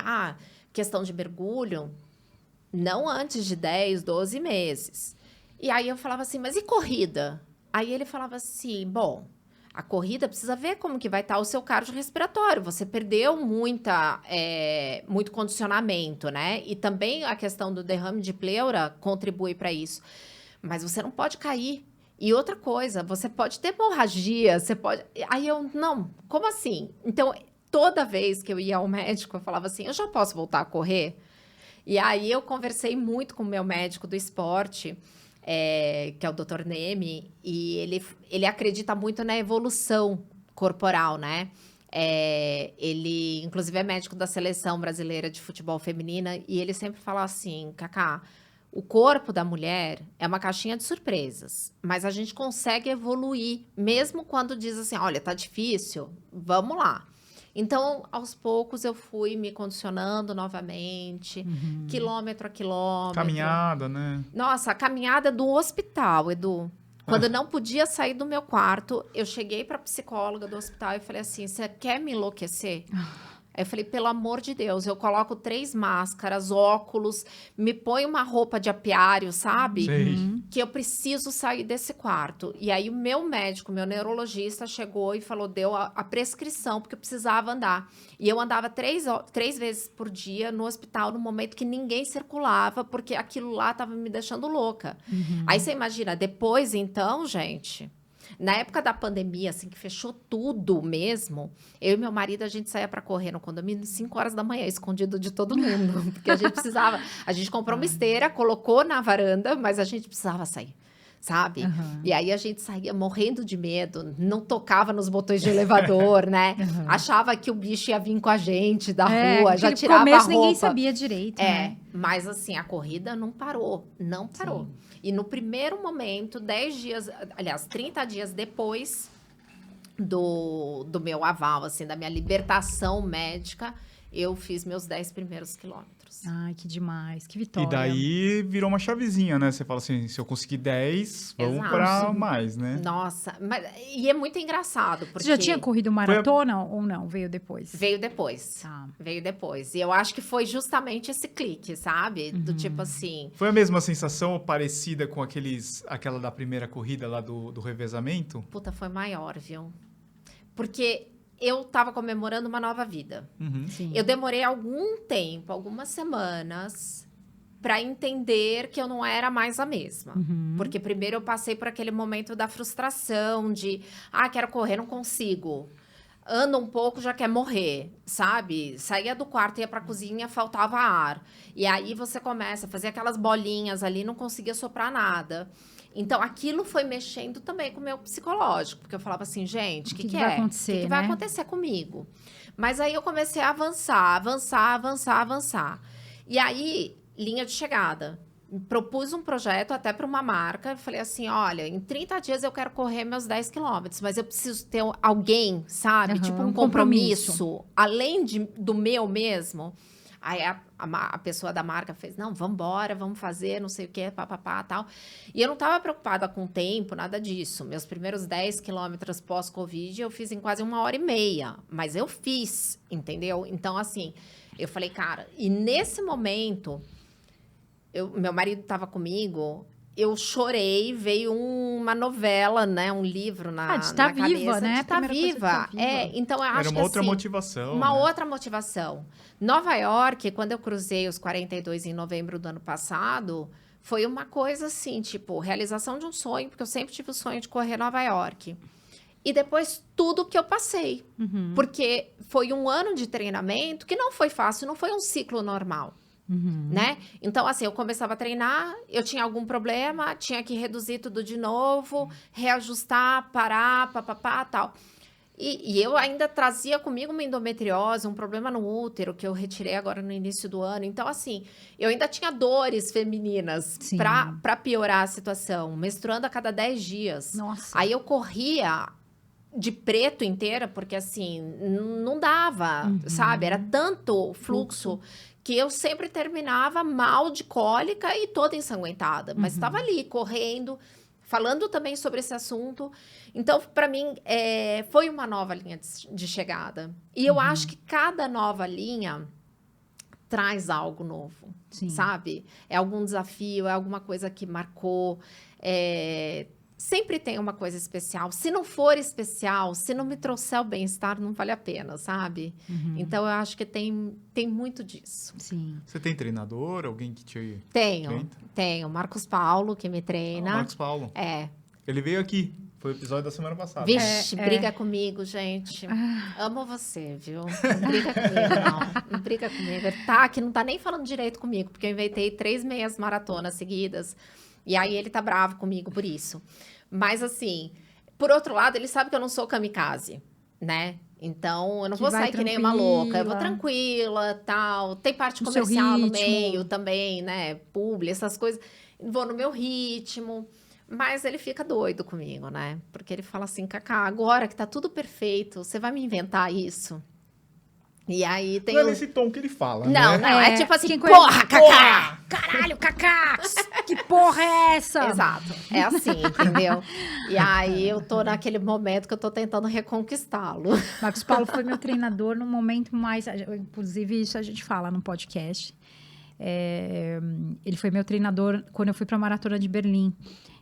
questão de mergulho, não antes de 10, 12 meses. E aí eu falava assim, mas e corrida? Aí ele falava assim, bom... a corrida precisa ver como que vai estar o seu cardiorrespiratório. Você perdeu muito condicionamento, né? E também a questão do derrame de pleura contribui para isso. Mas você não pode cair. E outra coisa, você pode ter hemorragia, você pode... Aí eu, não, como assim? Então, toda vez que eu ia ao médico, eu falava assim, eu já posso voltar a correr? E aí eu conversei muito com o meu médico do esporte... que é o Dr. Neme, e ele acredita muito na evolução corporal, né? Ele, inclusive, é médico da Seleção Brasileira de Futebol Feminina, e ele sempre fala assim, Cacá, o corpo da mulher é uma caixinha de surpresas, mas a gente consegue evoluir, mesmo quando diz assim, olha, tá difícil, vamos lá. Então, aos poucos, eu fui me condicionando novamente, quilômetro a quilômetro. Caminhada, né? Nossa, a caminhada do hospital, Edu. Quando eu não podia sair do meu quarto, eu cheguei para a psicóloga do hospital e falei assim, você quer me enlouquecer? Aí eu falei, pelo amor de Deus, eu coloco 3 máscaras, óculos, me ponho uma roupa de apiário, sabe? Sei. Que eu preciso sair desse quarto. E aí o meu médico, meu neurologista, chegou e falou, deu a prescrição, porque eu precisava andar. E eu andava 3 vezes por dia no hospital, no momento que ninguém circulava, porque aquilo lá estava me deixando louca. Aí você imagina, depois então, gente... Na época da pandemia, assim, que fechou tudo mesmo, eu e meu marido, a gente saía para correr no condomínio 5 horas da manhã, escondido de todo mundo, porque a gente precisava... A gente comprou uma esteira, colocou na varanda, mas a gente precisava sair, sabe? E aí a gente saía morrendo de medo, não tocava nos botões de elevador, né? Achava que o bicho ia vir com a gente da rua, já tirava a roupa. No começo ninguém sabia direito, né? Mas assim, a corrida não parou, não parou. Sim. E no primeiro momento, 10 dias, aliás, 30 dias depois do meu aval, assim, da minha libertação médica, eu fiz meus 10 primeiros quilômetros. Ai, que demais, que vitória. E daí virou uma chavezinha, né? Você fala assim, se eu conseguir 10, vamos pra mais, né? Nossa, e é muito engraçado, porque... Você já tinha corrido maratona ou não? Veio depois? Veio depois. Veio depois. E eu acho que foi justamente esse clique, sabe? Do tipo assim... Foi a mesma sensação ou parecida com aquela da primeira corrida lá do revezamento? Puta, foi maior, viu? Porque... eu estava comemorando uma nova vida. Eu demorei algum tempo, algumas semanas, para entender que eu não era mais a mesma. Porque primeiro eu passei por aquele momento da frustração, de, quero correr, não consigo. Anda um pouco, já quer morrer, sabe? Saía do quarto, ia para a cozinha, faltava ar. E aí você começa a fazer aquelas bolinhas ali, não conseguia soprar nada. Então, aquilo foi mexendo também com o meu psicológico, porque eu falava assim, gente, o que vai acontecer, o que vai acontecer comigo? Mas aí eu comecei a avançar. E aí, linha de chegada. Propus um projeto até para uma marca, falei assim, olha, em 30 dias eu quero correr meus 10 quilômetros, mas eu preciso ter alguém, sabe? Tipo um compromisso, além do meu mesmo. Aí a pessoa da marca fez, não, vambora, vamos fazer, não sei o quê, papapá, tal. E eu não estava preocupada com o tempo, nada disso. Meus primeiros 10 quilômetros pós-Covid, eu fiz em quase 1h30. Mas eu fiz, entendeu? Então, assim, eu falei, cara... E nesse momento, meu marido estava comigo... Eu chorei, veio uma novela, né? Um livro na de estar viva, né? De estar viva. Então eu acho era uma outra motivação. Uma outra motivação. Nova York, quando eu cruzei os 42 em novembro do ano passado, foi uma coisa assim, tipo, realização de um sonho, porque eu sempre tive o sonho de correr Nova York. E depois tudo que eu passei. Porque foi um ano de treinamento que não foi fácil, não foi um ciclo normal. Né? Então, assim, eu começava a treinar, eu tinha algum problema, tinha que reduzir tudo de novo, reajustar, parar, papapá, tal. E eu ainda trazia comigo uma endometriose, um problema no útero, que eu retirei agora no início do ano. Então, assim, eu ainda tinha dores femininas para piorar a situação, menstruando a cada 10 dias. Nossa. Aí eu corria de preto inteira, porque, assim, não dava, sabe? Era tanto fluxo que eu sempre terminava mal de cólica e toda ensanguentada. Mas estava ali, correndo, falando também sobre esse assunto. Então, para mim, foi uma nova linha de chegada. E eu acho que cada nova linha traz algo novo, sabe? É algum desafio, é alguma coisa que marcou. Sempre tem uma coisa especial. Se não for especial, se não me trouxer o bem-estar, não vale a pena, sabe? Então, eu acho que tem muito disso. Sim. Você tem treinador? Alguém que te... Tenho. Marcos Paulo, que me treina. Marcos Paulo. Ele veio aqui. Foi o episódio da semana passada. Vixe, briga comigo, gente. Amo você, viu? Não briga comigo, não. Não briga comigo. Ele que não tá nem falando direito comigo, porque eu inventei 3 meias maratonas seguidas. E aí ele tá bravo comigo por isso. Mas assim, por outro lado, ele sabe que eu não sou kamikaze, né? Então, eu não vou sair que nem uma louca. Eu vou tranquila, tal. Tem parte comercial no meio também, né? Publi, essas coisas. Vou no meu ritmo. Mas ele fica doido comigo, né? Porque ele fala assim, Cacá, agora que tá tudo perfeito, você vai me inventar isso? E aí tem Não é nesse tom que ele fala, Não, né? não, é tipo assim, quem porra, Cacá! Caralho, Cacá! Que porra é essa? Exato, é assim, entendeu? E aí eu tô naquele momento que eu tô tentando reconquistá-lo. Marcos Paulo foi meu treinador no momento mais... Inclusive, isso a gente fala no podcast. Ele foi meu treinador quando eu fui para a Maratona de Berlim.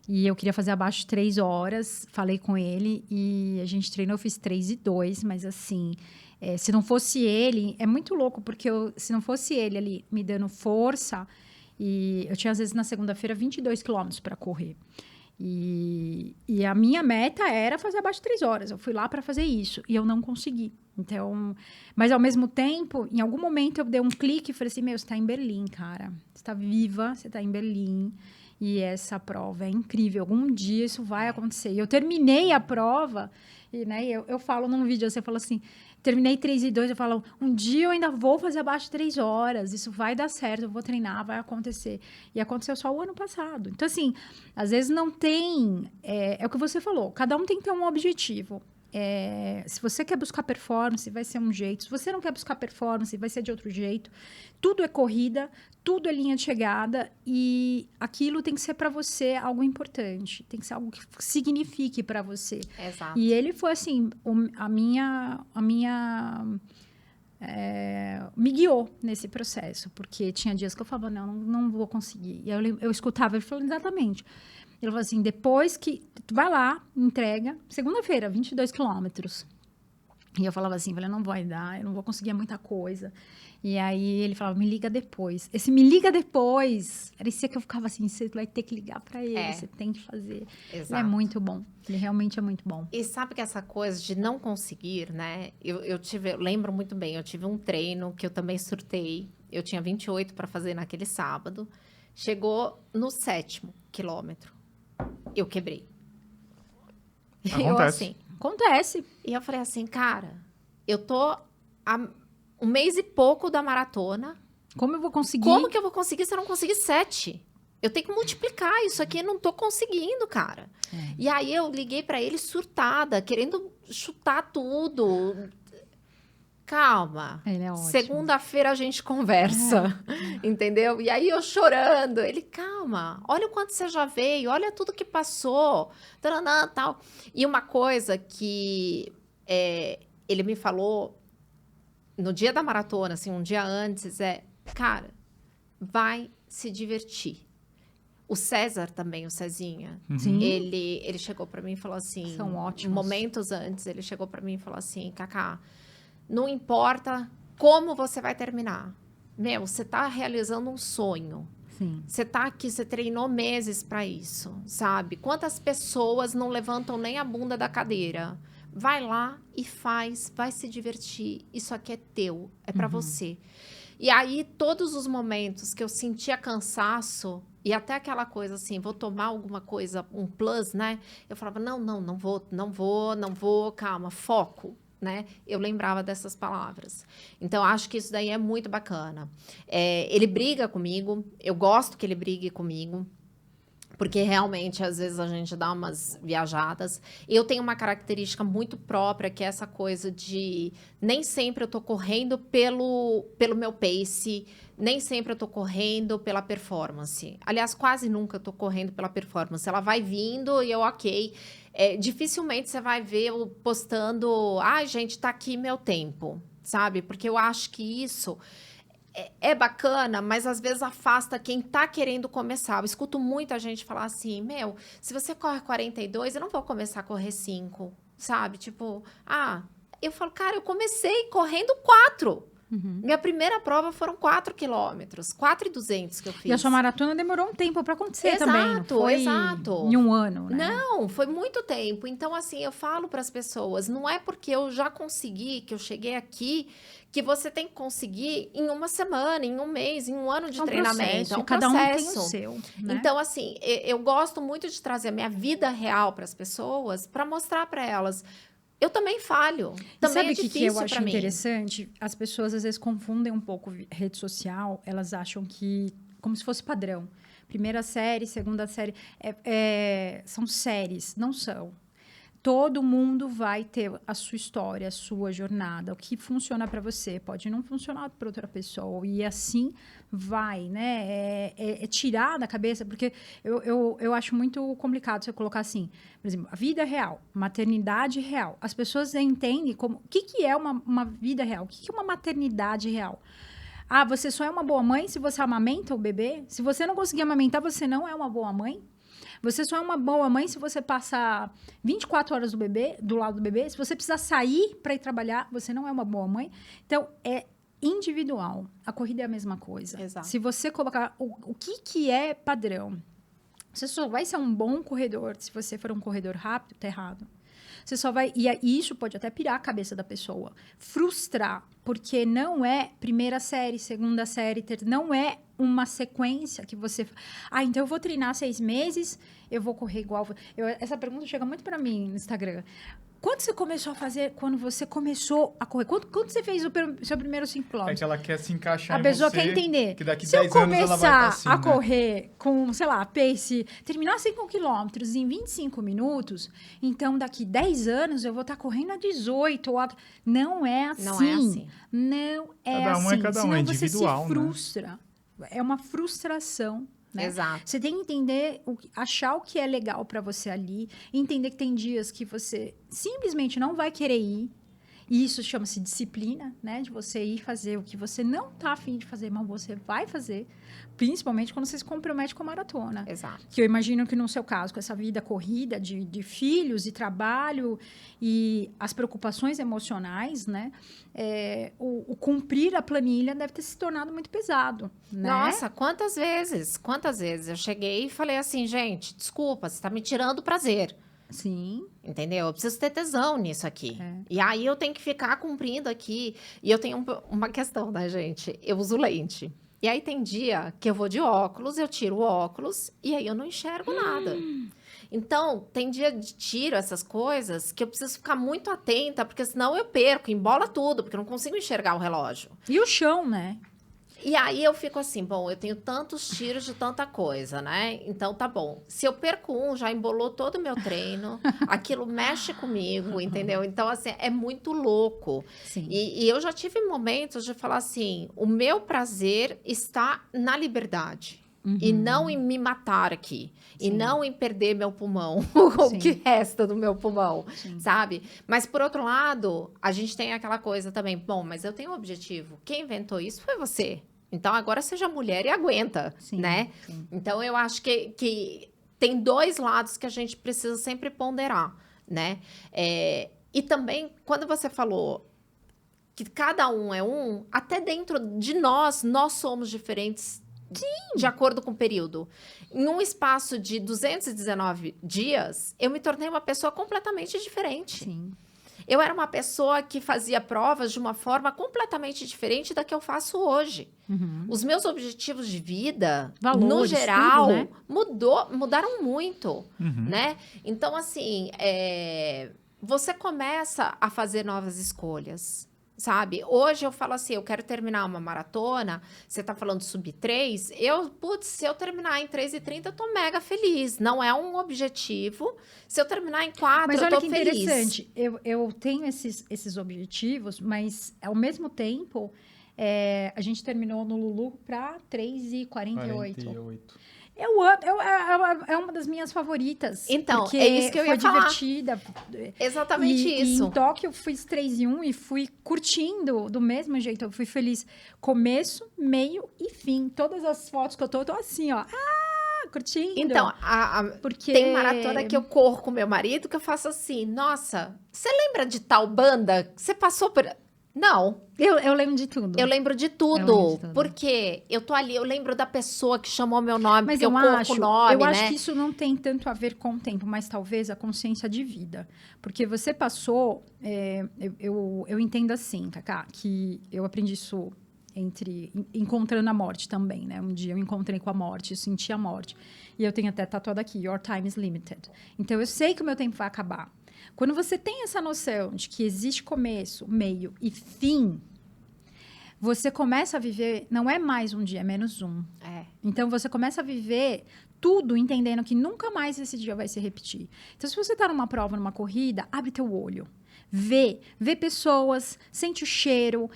E eu queria fazer abaixo de 3 horas. Falei com ele e a gente treinou. Eu fiz 3:02, mas assim... se não fosse ele... É muito louco, porque se não fosse ele ali me dando força... E eu tinha, às vezes, na segunda-feira, 22 quilômetros para correr. E a minha meta era fazer abaixo de 3 horas. Eu fui lá para fazer isso. E eu não consegui. Então, mas, ao mesmo tempo, em algum momento, eu dei um clique e falei assim, meu, você está em Berlim, cara. Você está viva, você está em Berlim. E essa prova é incrível. Algum dia isso vai acontecer. E eu terminei a prova. E, né, eu falo num vídeo, você fala assim... Terminei 3:02, eu falo, um dia eu ainda vou fazer abaixo de 3 horas, isso vai dar certo, eu vou treinar, vai acontecer. E aconteceu só o ano passado. Então, assim, às vezes não tem... É o que você falou, cada um tem que ter um objetivo. Se você quer buscar performance, vai ser um jeito. Se você não quer buscar performance, vai ser de outro jeito. Tudo é corrida, tudo é linha de chegada e aquilo tem que ser para você algo importante. Tem que ser algo que signifique para você. Exato. E ele foi assim, me guiou nesse processo, porque tinha dias que eu falava, não vou conseguir. E eu escutava ele falando exatamente. Ele falou assim, depois que... Tu vai lá, entrega. Segunda-feira, 22 quilômetros. E eu falava assim, não vai dar, eu não vou conseguir muita coisa. E aí ele falava, me liga depois. Esse me liga depois, parecia que eu ficava assim, você vai ter que ligar para ele, você tem que fazer. Exato. Ele é muito bom, ele realmente é muito bom. E sabe que essa coisa de não conseguir, né? Eu lembro muito bem, eu tive um treino que eu também surtei. Eu tinha 28 para fazer naquele sábado. Chegou no 7º quilômetro. Eu quebrei. Acontece. Acontece. E eu falei assim, cara, eu tô há um mês e pouco da maratona. Como eu vou conseguir? Como que eu vou conseguir se eu não conseguir 7? Eu tenho que multiplicar isso aqui, eu não tô conseguindo, cara. E aí eu liguei pra ele surtada, querendo chutar tudo. Calma. Ele é ótimo. Segunda-feira a gente conversa, entendeu? E aí eu chorando, ele, calma, olha o quanto você já veio, olha tudo que passou, taranã, tal. E uma coisa que ele me falou no dia da maratona, assim, um dia antes, cara, vai se divertir. O César também, o Cezinha, Sim. ele chegou para mim e falou assim... São ótimos. Momentos antes, ele chegou para mim e falou assim, Cacá, não importa como você vai terminar. Meu, você tá realizando um sonho. Sim. Você tá aqui, você treinou meses para isso, sabe? Quantas pessoas não levantam nem a bunda da cadeira? Vai lá e faz, vai se divertir. Isso aqui é teu, é para você. E aí, todos os momentos que eu sentia cansaço, e até aquela coisa assim, vou tomar alguma coisa, um plus, né? Eu falava, não vou, calma, foco. Né? Eu lembrava dessas palavras. Então, acho que isso daí é muito bacana. Ele briga comigo, eu gosto que ele brigue comigo, porque realmente, às vezes, a gente dá umas viajadas. Eu tenho uma característica muito própria, que é essa coisa de... Nem sempre eu tô correndo pelo meu pace, nem sempre eu tô correndo pela performance. Aliás, quase nunca eu tô correndo pela performance. Ela vai vindo e eu, ok... dificilmente você vai ver eu postando, gente, tá aqui meu tempo, sabe? Porque eu acho que isso é bacana, mas às vezes afasta quem tá querendo começar. Eu escuto muita gente falar assim, se você corre 42, eu não vou começar a correr 5, sabe? Tipo, eu falo, cara, eu comecei correndo 4. Minha primeira prova foram 4 quilômetros, 4.200 que eu fiz. E a sua maratona demorou um tempo para acontecer também, não foi exato. em um ano, né? Não, foi muito tempo. Então, assim, eu falo para as pessoas, não é porque eu já consegui, que eu cheguei aqui, que você tem que conseguir em uma semana, em um mês, em um ano de treinamento. É um cada processo. Um tem o seu, né? Então, assim, eu gosto muito de trazer a minha vida real para as pessoas, para mostrar para elas... Eu também falho. Também sabe é difícil que eu acho pra mim. Interessante? As pessoas às vezes confundem um pouco rede social. Elas acham que como se fosse padrão. Primeira série, segunda série, são séries, não são. Todo mundo vai ter a sua história, a sua jornada. O que funciona para você pode não funcionar para outra pessoa. E assim vai, né? É tirar da cabeça, porque eu acho muito complicado você colocar assim, por exemplo, a vida real, maternidade real. As pessoas entendem como... O que é uma vida real? O que é uma maternidade real? Ah, você só é uma boa mãe se você amamenta o bebê? Se você não conseguir amamentar, você não é uma boa mãe? Você só é uma boa mãe se você passar 24 horas do lado do bebê. Se você precisar sair para ir trabalhar, você não é uma boa mãe. Então, é individual. A corrida é a mesma coisa. Exato. Se você colocar o que é padrão, você só vai ser um bom corredor se você for um corredor rápido, tá errado. Você só vai... E isso pode até pirar a cabeça da pessoa. Frustrar, porque não é primeira série, segunda série, não é uma sequência que você... Ah, então eu vou treinar 6 meses, eu vou correr igual... Essa pergunta chega muito para mim no Instagram. Quanto você começou a fazer quando você começou a correr? Quanto você fez o seu primeiro 5 km? É que ela quer se encaixar A em pessoa você, quer entender. que daqui Se eu 10 anos ela vai estar começar assim, a né? correr com, sei lá, pace, terminar 5 quilômetros em 25 minutos, então daqui 10 anos eu vou estar correndo a 18. Não é assim. Não é assim. Não é Cada um assim. é cada um, Senão é você individual, se frustra. É uma frustração. Né? Exato. Você tem que entender, achar o que é legal para você ali, entender que tem dias que você simplesmente não vai querer ir. E isso chama-se disciplina, né? De você ir fazer o que você não tá afim de fazer, mas você vai fazer. Principalmente quando você se compromete com a maratona. Exato. Que eu imagino que no seu caso, com essa vida corrida de filhos e trabalho e as preocupações emocionais, né? O cumprir a planilha deve ter se tornado muito pesado, né? Nossa, quantas vezes? Quantas vezes eu cheguei e falei assim, gente, desculpa, você tá me tirando o prazer. Sim. Entendeu? Eu preciso ter tesão nisso aqui. É. E aí eu tenho que ficar cumprindo aqui. E eu tenho uma questão, né, gente? Eu uso lente. E aí tem dia que eu vou de óculos, eu tiro o óculos e aí eu não enxergo nada. Então, tem dia de tiro essas coisas que eu preciso ficar muito atenta, porque senão eu perco, embola tudo, porque eu não consigo enxergar o relógio. E o chão, né? E aí eu fico assim, bom, eu tenho tantos tiros de tanta coisa, né? Então tá bom. Se eu perco um, já embolou todo o meu treino, aquilo mexe comigo, entendeu? Então, assim, é muito louco. Sim. E eu já tive momentos de falar assim, o meu prazer está na liberdade. E não em me matar aqui. Sim. E não em perder meu pulmão, o Sim. que resta do meu pulmão, Sim. sabe? Mas, por outro lado, a gente tem aquela coisa também, bom, mas eu tenho um objetivo. Quem inventou isso foi você. Então, agora seja mulher e aguenta, Sim, né? sim. Então, eu acho que tem 2 lados que a gente precisa sempre ponderar, né? E também, quando você falou que cada um é um, até dentro de nós somos diferentes. Sim. De acordo com o período. Em um espaço de 219 dias, eu me tornei uma pessoa completamente diferente. Sim. Eu era uma pessoa que fazia provas de uma forma completamente diferente da que eu faço hoje. Os meus objetivos de vida, Valores, no geral, tudo, né? mudaram muito, né? Então, assim, você começa a fazer novas escolhas. Sabe? Hoje eu falo assim, eu quero terminar uma maratona, você tá falando sub 3, se eu terminar em 3:30, eu tô mega feliz. Não é um objetivo. Se eu terminar em 4, Mas eu olha tô que feliz. interessante, eu tenho esses objetivos, mas ao mesmo tempo, a gente terminou no Lulu para 3:48. 48. É uma das minhas favoritas. Então, porque é isso que eu ia foi falar. divertida. Exatamente E isso. em Tóquio eu fiz 3:1 e fui curtindo do mesmo jeito. Eu fui feliz começo, meio e fim. Todas as fotos que eu tô assim, ó. Curtindo. Então, porque tem maratona que eu corro com meu marido que eu faço assim, nossa, você lembra de tal banda? Você passou por... Não. Eu lembro de tudo. Eu lembro de tudo. Eu lembro de tudo. Porque eu tô ali, eu lembro da pessoa que chamou meu nome, Mas porque eu corro o nome, eu né? acho que isso não tem tanto a ver com o tempo, mas talvez a consciência de vida. Porque você passou... eu entendo assim, Cacá, que eu aprendi isso encontrando a morte também, né? Um dia eu encontrei com a morte, eu senti a morte. E eu tenho até tatuado aqui, your time is limited. Então, eu sei que o meu tempo vai acabar. Quando você tem essa noção de que existe começo, meio e fim, você começa a viver, não é mais um dia, é menos um. É. Então, você começa a viver tudo entendendo que nunca mais esse dia vai se repetir. Então, se você está numa prova, numa corrida, abre teu olho. Vê pessoas, sente o cheiro,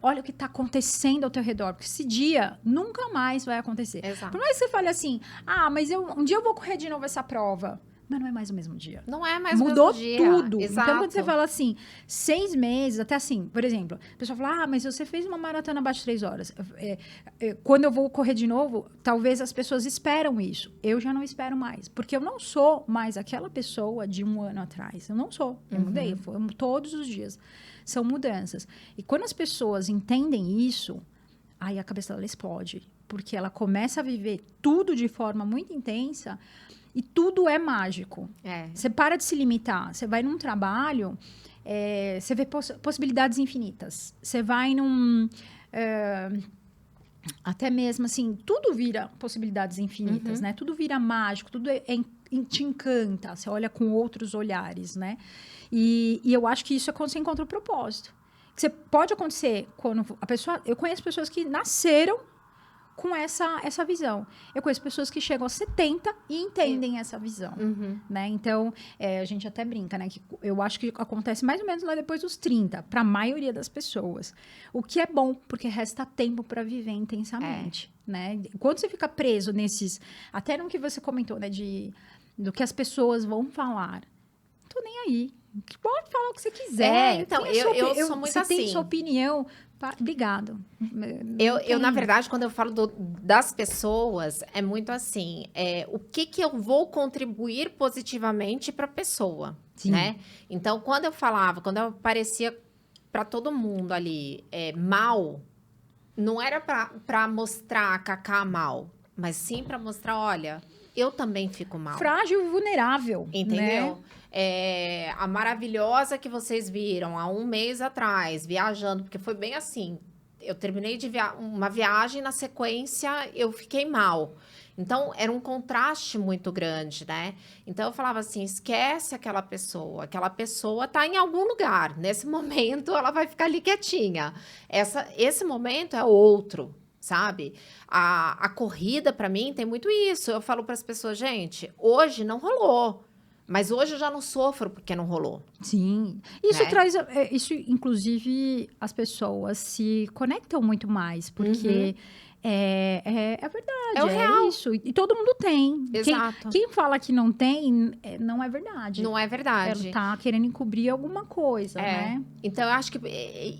olha o que está acontecendo ao teu redor, porque esse dia nunca mais vai acontecer. Exato. Por mais que você fale assim, mas um dia eu vou correr de novo essa prova. Mas não é mais o mesmo dia. Não é mais o Mudou mesmo dia. tudo. Exato. Então, quando você fala assim, 6 meses, até assim, por exemplo, a pessoa fala, mas você fez uma maratona abaixo de 3 horas. Quando eu vou correr de novo, talvez as pessoas esperam isso. Eu já não espero mais. Porque eu não sou mais aquela pessoa de 1 ano atrás. Eu não sou. Eu mudei. Todos os dias. São mudanças. E quando as pessoas entendem isso, aí a cabeça dela explode. Porque ela começa a viver tudo de forma muito intensa. E tudo é mágico. Você para de se limitar. Você vai num trabalho, você vê possibilidades infinitas. Você vai num... até mesmo assim, tudo vira possibilidades infinitas, né? Tudo vira mágico, tudo te encanta. Você olha com outros olhares, né? E eu acho que isso é quando você encontra o propósito. Que você pode acontecer quando a pessoa... Eu conheço pessoas que nasceram com essa visão. Eu conheço pessoas que chegam aos 70 e entendem essa visão, né? Então, a gente até brinca, né? Que eu acho que acontece mais ou menos lá depois dos 30, para a maioria das pessoas. O que é bom, porque resta tempo para viver intensamente, né? Quando você fica preso nesses... Até no que você comentou, né? Do que as pessoas vão falar. Não tô nem aí. Pode falar o que você quiser. Então, eu sou muito você assim. Você tem sua opinião... Obrigado. Eu, na verdade, quando eu falo das pessoas, é muito assim, o que eu vou contribuir positivamente para a pessoa, né? Então, quando eu aparecia para todo mundo ali mal, não era para mostrar a Cacá mal, mas sim para mostrar, olha, eu também fico mal. Frágil e vulnerável. Entendeu? Né? A maravilhosa que vocês viram há 1 mês atrás, viajando, porque foi bem assim. Eu terminei de uma viagem, na sequência eu fiquei mal. Então, era um contraste muito grande, né? Então, eu falava assim, esquece aquela pessoa tá em algum lugar. Nesse momento, ela vai ficar ali quietinha. Esse momento é outro, sabe? A corrida, para mim, tem muito isso. Eu falo para as pessoas, gente, hoje não rolou. Mas hoje eu já não sofro porque não rolou. Sim. Isso né? traz... Isso, inclusive, as pessoas se conectam muito mais. Porque é verdade. É o real. Isso. E todo mundo tem. Exato. Quem fala que não tem, não é verdade. Não é verdade. Ela tá querendo encobrir alguma coisa, né? Então, eu acho que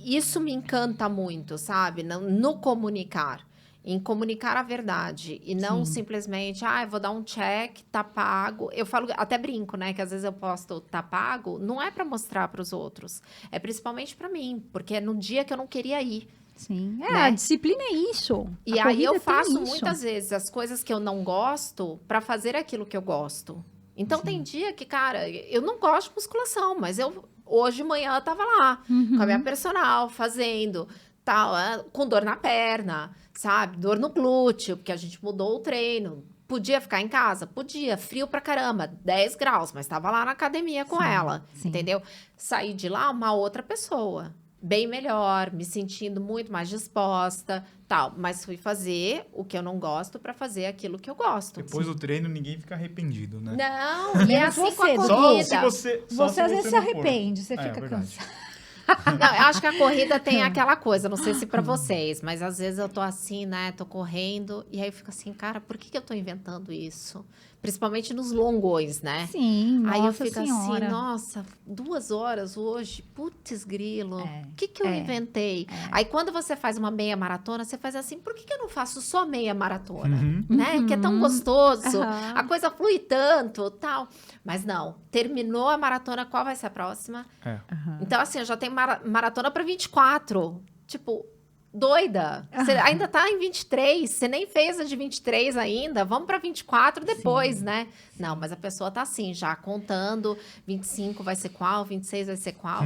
isso me encanta muito, sabe? No comunicar. Em comunicar a verdade. E não simplesmente, eu vou dar um check, tá pago. Eu falo, até brinco, né? Que às vezes eu posto, tá pago. Não é para mostrar para os outros. É principalmente para mim. Porque é no dia que eu não queria ir. Sim. Né? A disciplina é isso. E A aí eu corrida faço tem isso. muitas vezes as coisas que eu não gosto para fazer aquilo que eu gosto. Então, tem dia que, cara, eu não gosto de musculação, mas hoje de manhã eu tava lá, com a minha personal, fazendo, tal, com dor na perna, sabe? Dor no glúteo, porque a gente mudou o treino. Podia ficar em casa? Podia. Frio pra caramba, 10 graus, mas tava lá na academia com ela, entendeu? Saí de lá uma outra pessoa. Bem melhor, me sentindo muito mais disposta, tal. Mas fui fazer o que eu não gosto para fazer aquilo que eu gosto. Depois do treino, ninguém fica arrependido, né? Não, e é assim com a você, corrida. Você às vezes se não for. arrepende, você fica verdade. cansado. Não, eu acho que a corrida tem aquela coisa, não sei se para vocês, mas às vezes eu tô assim, né, tô correndo, e aí eu fico assim, cara, por que eu tô inventando isso? Principalmente nos longões, né? Sim, Aí eu nossa fico senhora. assim, nossa, 2 horas hoje, putz grilo, o que eu inventei? Aí quando você faz uma meia maratona, você faz assim, por que eu não faço só meia maratona? Né? Que é tão gostoso, a coisa flui tanto, tal. Mas não, terminou a maratona, qual vai ser a próxima? Então assim, eu já tenho maratona para 24, tipo... Doida, você ainda tá em 23, você nem fez a de 23 ainda, vamos para 24 depois, né? Não, mas a pessoa tá assim, já contando, 25 vai ser qual, 26 vai ser qual.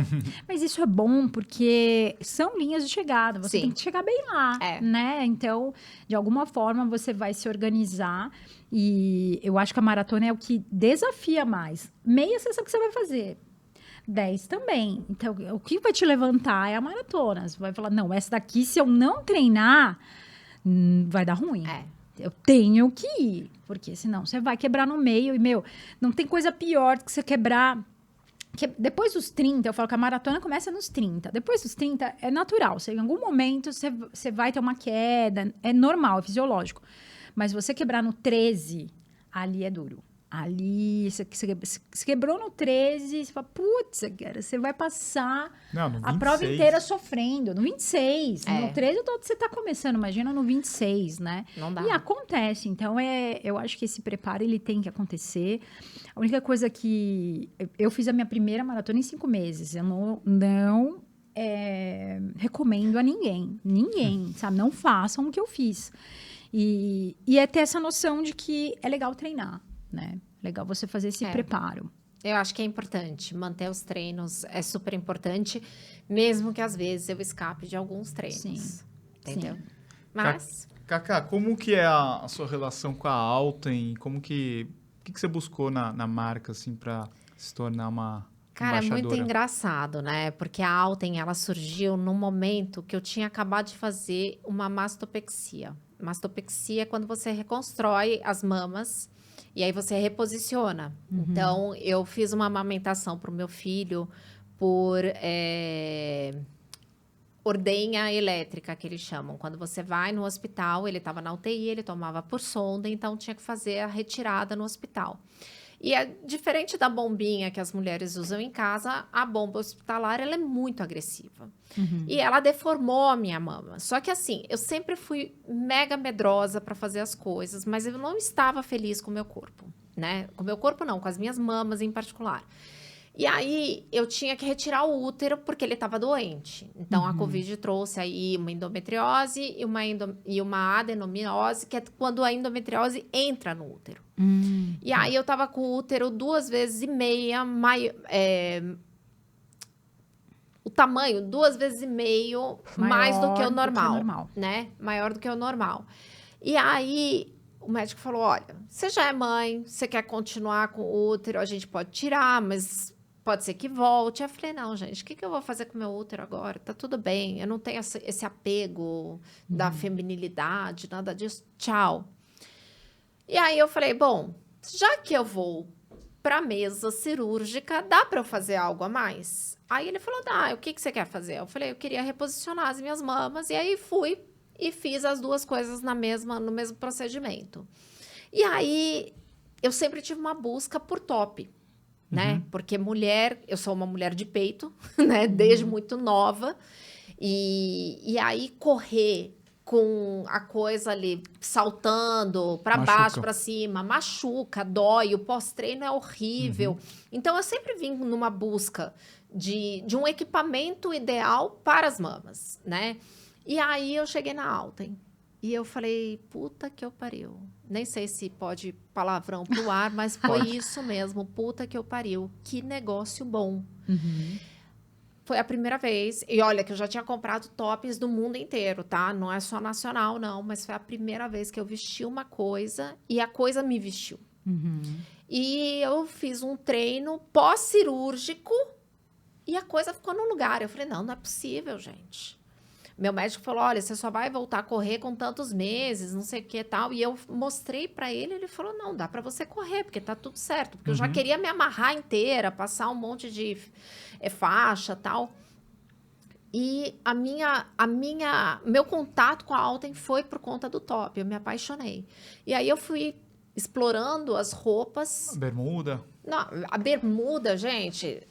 Mas isso é bom, porque são linhas de chegada, você tem que chegar bem lá, né? Então, de alguma forma, você vai se organizar e eu acho que a maratona é o que desafia mais. Meia, você sabe o que você vai fazer. 10 também. Então, o que vai te levantar é a maratona. Você vai falar, não, essa daqui, se eu não treinar, vai dar ruim. Eu tenho que ir, porque senão você vai quebrar no meio. E, não tem coisa pior do que você quebrar. Depois dos 30, eu falo que a maratona começa nos 30. Depois dos 30, é natural. Em algum momento, você vai ter uma queda. É normal, é fisiológico. Mas você quebrar no 13, ali é duro. Ali, você quebrou no 13, você fala, putz, cara, você vai passar a prova inteira sofrendo. No 26, no 13 você tá começando, imagina no 26, né? Não dá. E acontece, então eu acho que esse preparo, ele tem que acontecer. A única coisa que... Eu fiz a minha primeira maratona em 5 meses, eu não recomendo a ninguém, sabe? Não façam o que eu fiz. E é ter essa noção de que é legal treinar. Né? Legal você fazer esse preparo. Eu acho que é importante. Manter os treinos é super importante, mesmo que às vezes eu escape de alguns treinos. Sim. Entendeu? Sim. Mas... Cacá, como que é a sua relação com a Alten? O que você buscou na marca, assim, para se tornar uma Cara, embaixadora? É muito engraçado, né? Porque a Alten, ela surgiu num momento que eu tinha acabado de fazer uma mastopexia. Mastopexia é quando você reconstrói as mamas e aí você reposiciona. Então, eu fiz uma amamentação para o meu filho por ordenha elétrica, que eles chamam. Quando você vai no hospital, ele estava na UTI, ele tomava por sonda, então tinha que fazer a retirada no hospital. E é diferente da bombinha que as mulheres usam em casa, a bomba hospitalar, ela é muito agressiva. E ela deformou a minha mama. Só que assim, eu sempre fui mega medrosa para fazer as coisas, mas eu não estava feliz com o meu corpo, né? Com o meu corpo não, com as minhas mamas em particular. E aí, eu tinha que retirar o útero porque ele estava doente. Então, a Covid trouxe aí uma endometriose e uma adenomiose, que é quando a endometriose entra no útero. E aí, eu estava com o útero 2,5 vezes o tamanho 2,5 vezes mais do que o normal, né? Maior do que o normal. E aí, o médico falou, olha, você já é mãe, você quer continuar com o útero, a gente pode tirar, mas pode ser que volte. Eu falei, não, gente, o que eu vou fazer com o meu útero agora? Tá tudo bem, eu não tenho esse apego da feminilidade, nada disso, tchau. E aí eu falei, bom, já que eu vou para mesa cirúrgica, dá para eu fazer algo a mais? Aí ele falou, o que você quer fazer? Eu falei, eu queria reposicionar as minhas mamas, e aí fui e fiz as duas coisas no mesmo procedimento. E aí, eu sempre tive uma busca por top, né? Porque eu sou uma mulher de peito, né? Desde muito nova. E aí, correr com a coisa ali saltando para baixo, para cima, machuca, dói, o pós-treino é horrível. Então, eu sempre vim numa busca de um equipamento ideal para as mamas, né? E aí, eu cheguei na Alten. E eu falei, puta que eu pariu. Nem sei se pode palavrão pro ar, mas foi isso mesmo. Puta que eu pariu. Que negócio bom. Foi a primeira vez. E olha, que eu já tinha comprado tops do mundo inteiro, tá? Não é só nacional, não. Mas foi a primeira vez que eu vesti uma coisa e a coisa me vestiu. E eu fiz um treino pós-cirúrgico e a coisa ficou no lugar. Eu falei, não é possível, gente. Meu médico falou, olha, você só vai voltar a correr com tantos meses, não sei o que e tal. E eu mostrei pra ele falou, não, dá pra você correr, porque tá tudo certo. Porque eu já queria me amarrar inteira, passar um monte de faixa e tal. E meu contato com a Alten foi por conta do top, eu me apaixonei. E aí eu fui explorando as roupas. A bermuda? Não, a bermuda, gente...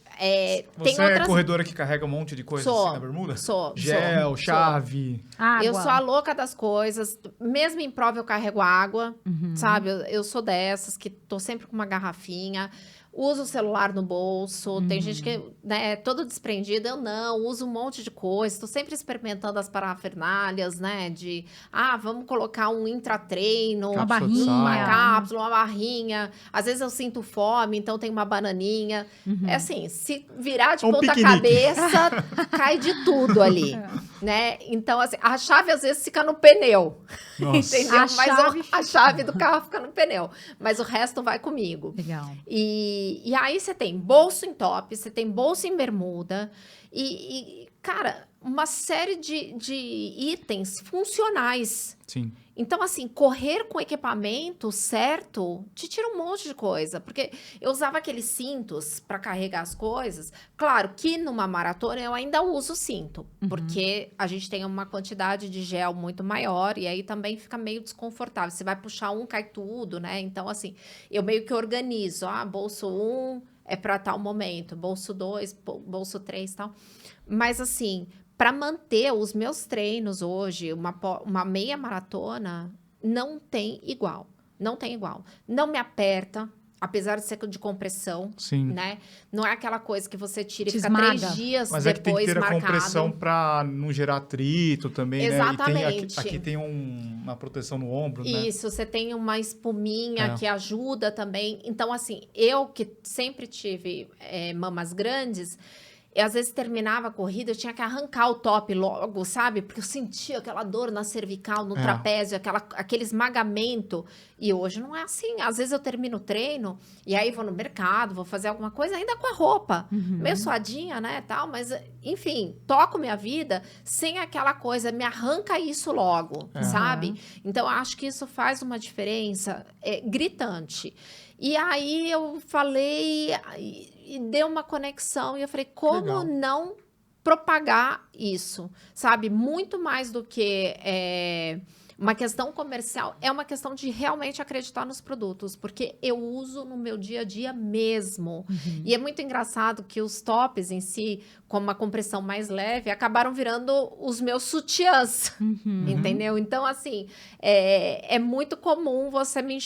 Você é corredora que carrega um monte de coisa assim na bermuda? Gel, chave. Água. Eu sou a louca das coisas. Mesmo em prova eu carrego água, sabe? Eu sou dessas que tô sempre com uma garrafinha. Uso o celular no bolso. Tem gente que é todo desprendida. Eu não. Uso um monte de coisa. Estou sempre experimentando as parafernálias, né? Vamos colocar um intratreino. Uma barrinha. Uma cápsula, uma barrinha. Às vezes eu sinto fome, então tem uma bananinha. É assim, se virar de ponta cabeça, cai de tudo ali, né? Então, assim, a chave às vezes fica no pneu. Nossa. Entendeu? A chave do carro fica no pneu. Mas o resto vai comigo. Legal. E aí você tem bolso em top, você tem bolso em bermuda e cara, uma série de itens funcionais. Sim. Então, assim, correr com equipamento certo te tira um monte de coisa. Porque eu usava aqueles cintos para carregar as coisas. Claro que numa maratona eu ainda uso cinto. Porque a gente tem uma quantidade de gel muito maior. E aí também fica meio desconfortável. Você vai puxar um, cai tudo, né? Então, assim, eu meio que organizo. Bolso 1 é para tal momento. Bolso 2, bolso 3 e tal. Mas, assim... Para manter os meus treinos hoje, uma meia maratona, não tem igual. Não tem igual. Não me aperta, apesar de ser de compressão, Sim. né? Não é aquela coisa que você tira e Te fica esmaga. 3 dias Mas é que tem que depois ter a marcado. compressão para não gerar atrito também, Exatamente. né? E tem, aqui tem uma proteção no ombro, né? Isso, você tem uma espuminha É. que ajuda também. Então, assim, eu que sempre tive mamas grandes... Eu, às vezes, terminava a corrida, eu tinha que arrancar o top logo, sabe? Porque eu sentia aquela dor na cervical, no trapézio, aquele esmagamento. E hoje não é assim. Às vezes eu termino o treino e aí vou no mercado, vou fazer alguma coisa ainda com a roupa. Meio suadinha, né, tal. Mas, enfim, toco minha vida sem aquela coisa, me arranca isso logo, sabe? Então, eu acho que isso faz uma diferença gritante. E aí eu falei... E deu uma conexão, e eu falei, como não propagar isso, sabe? Muito mais do que uma questão comercial, é uma questão de realmente acreditar nos produtos, porque eu uso no meu dia a dia mesmo. E é muito engraçado que os tops em si, com uma compressão mais leve, acabaram virando os meus sutiãs, entendeu? Então, assim, é muito comum você me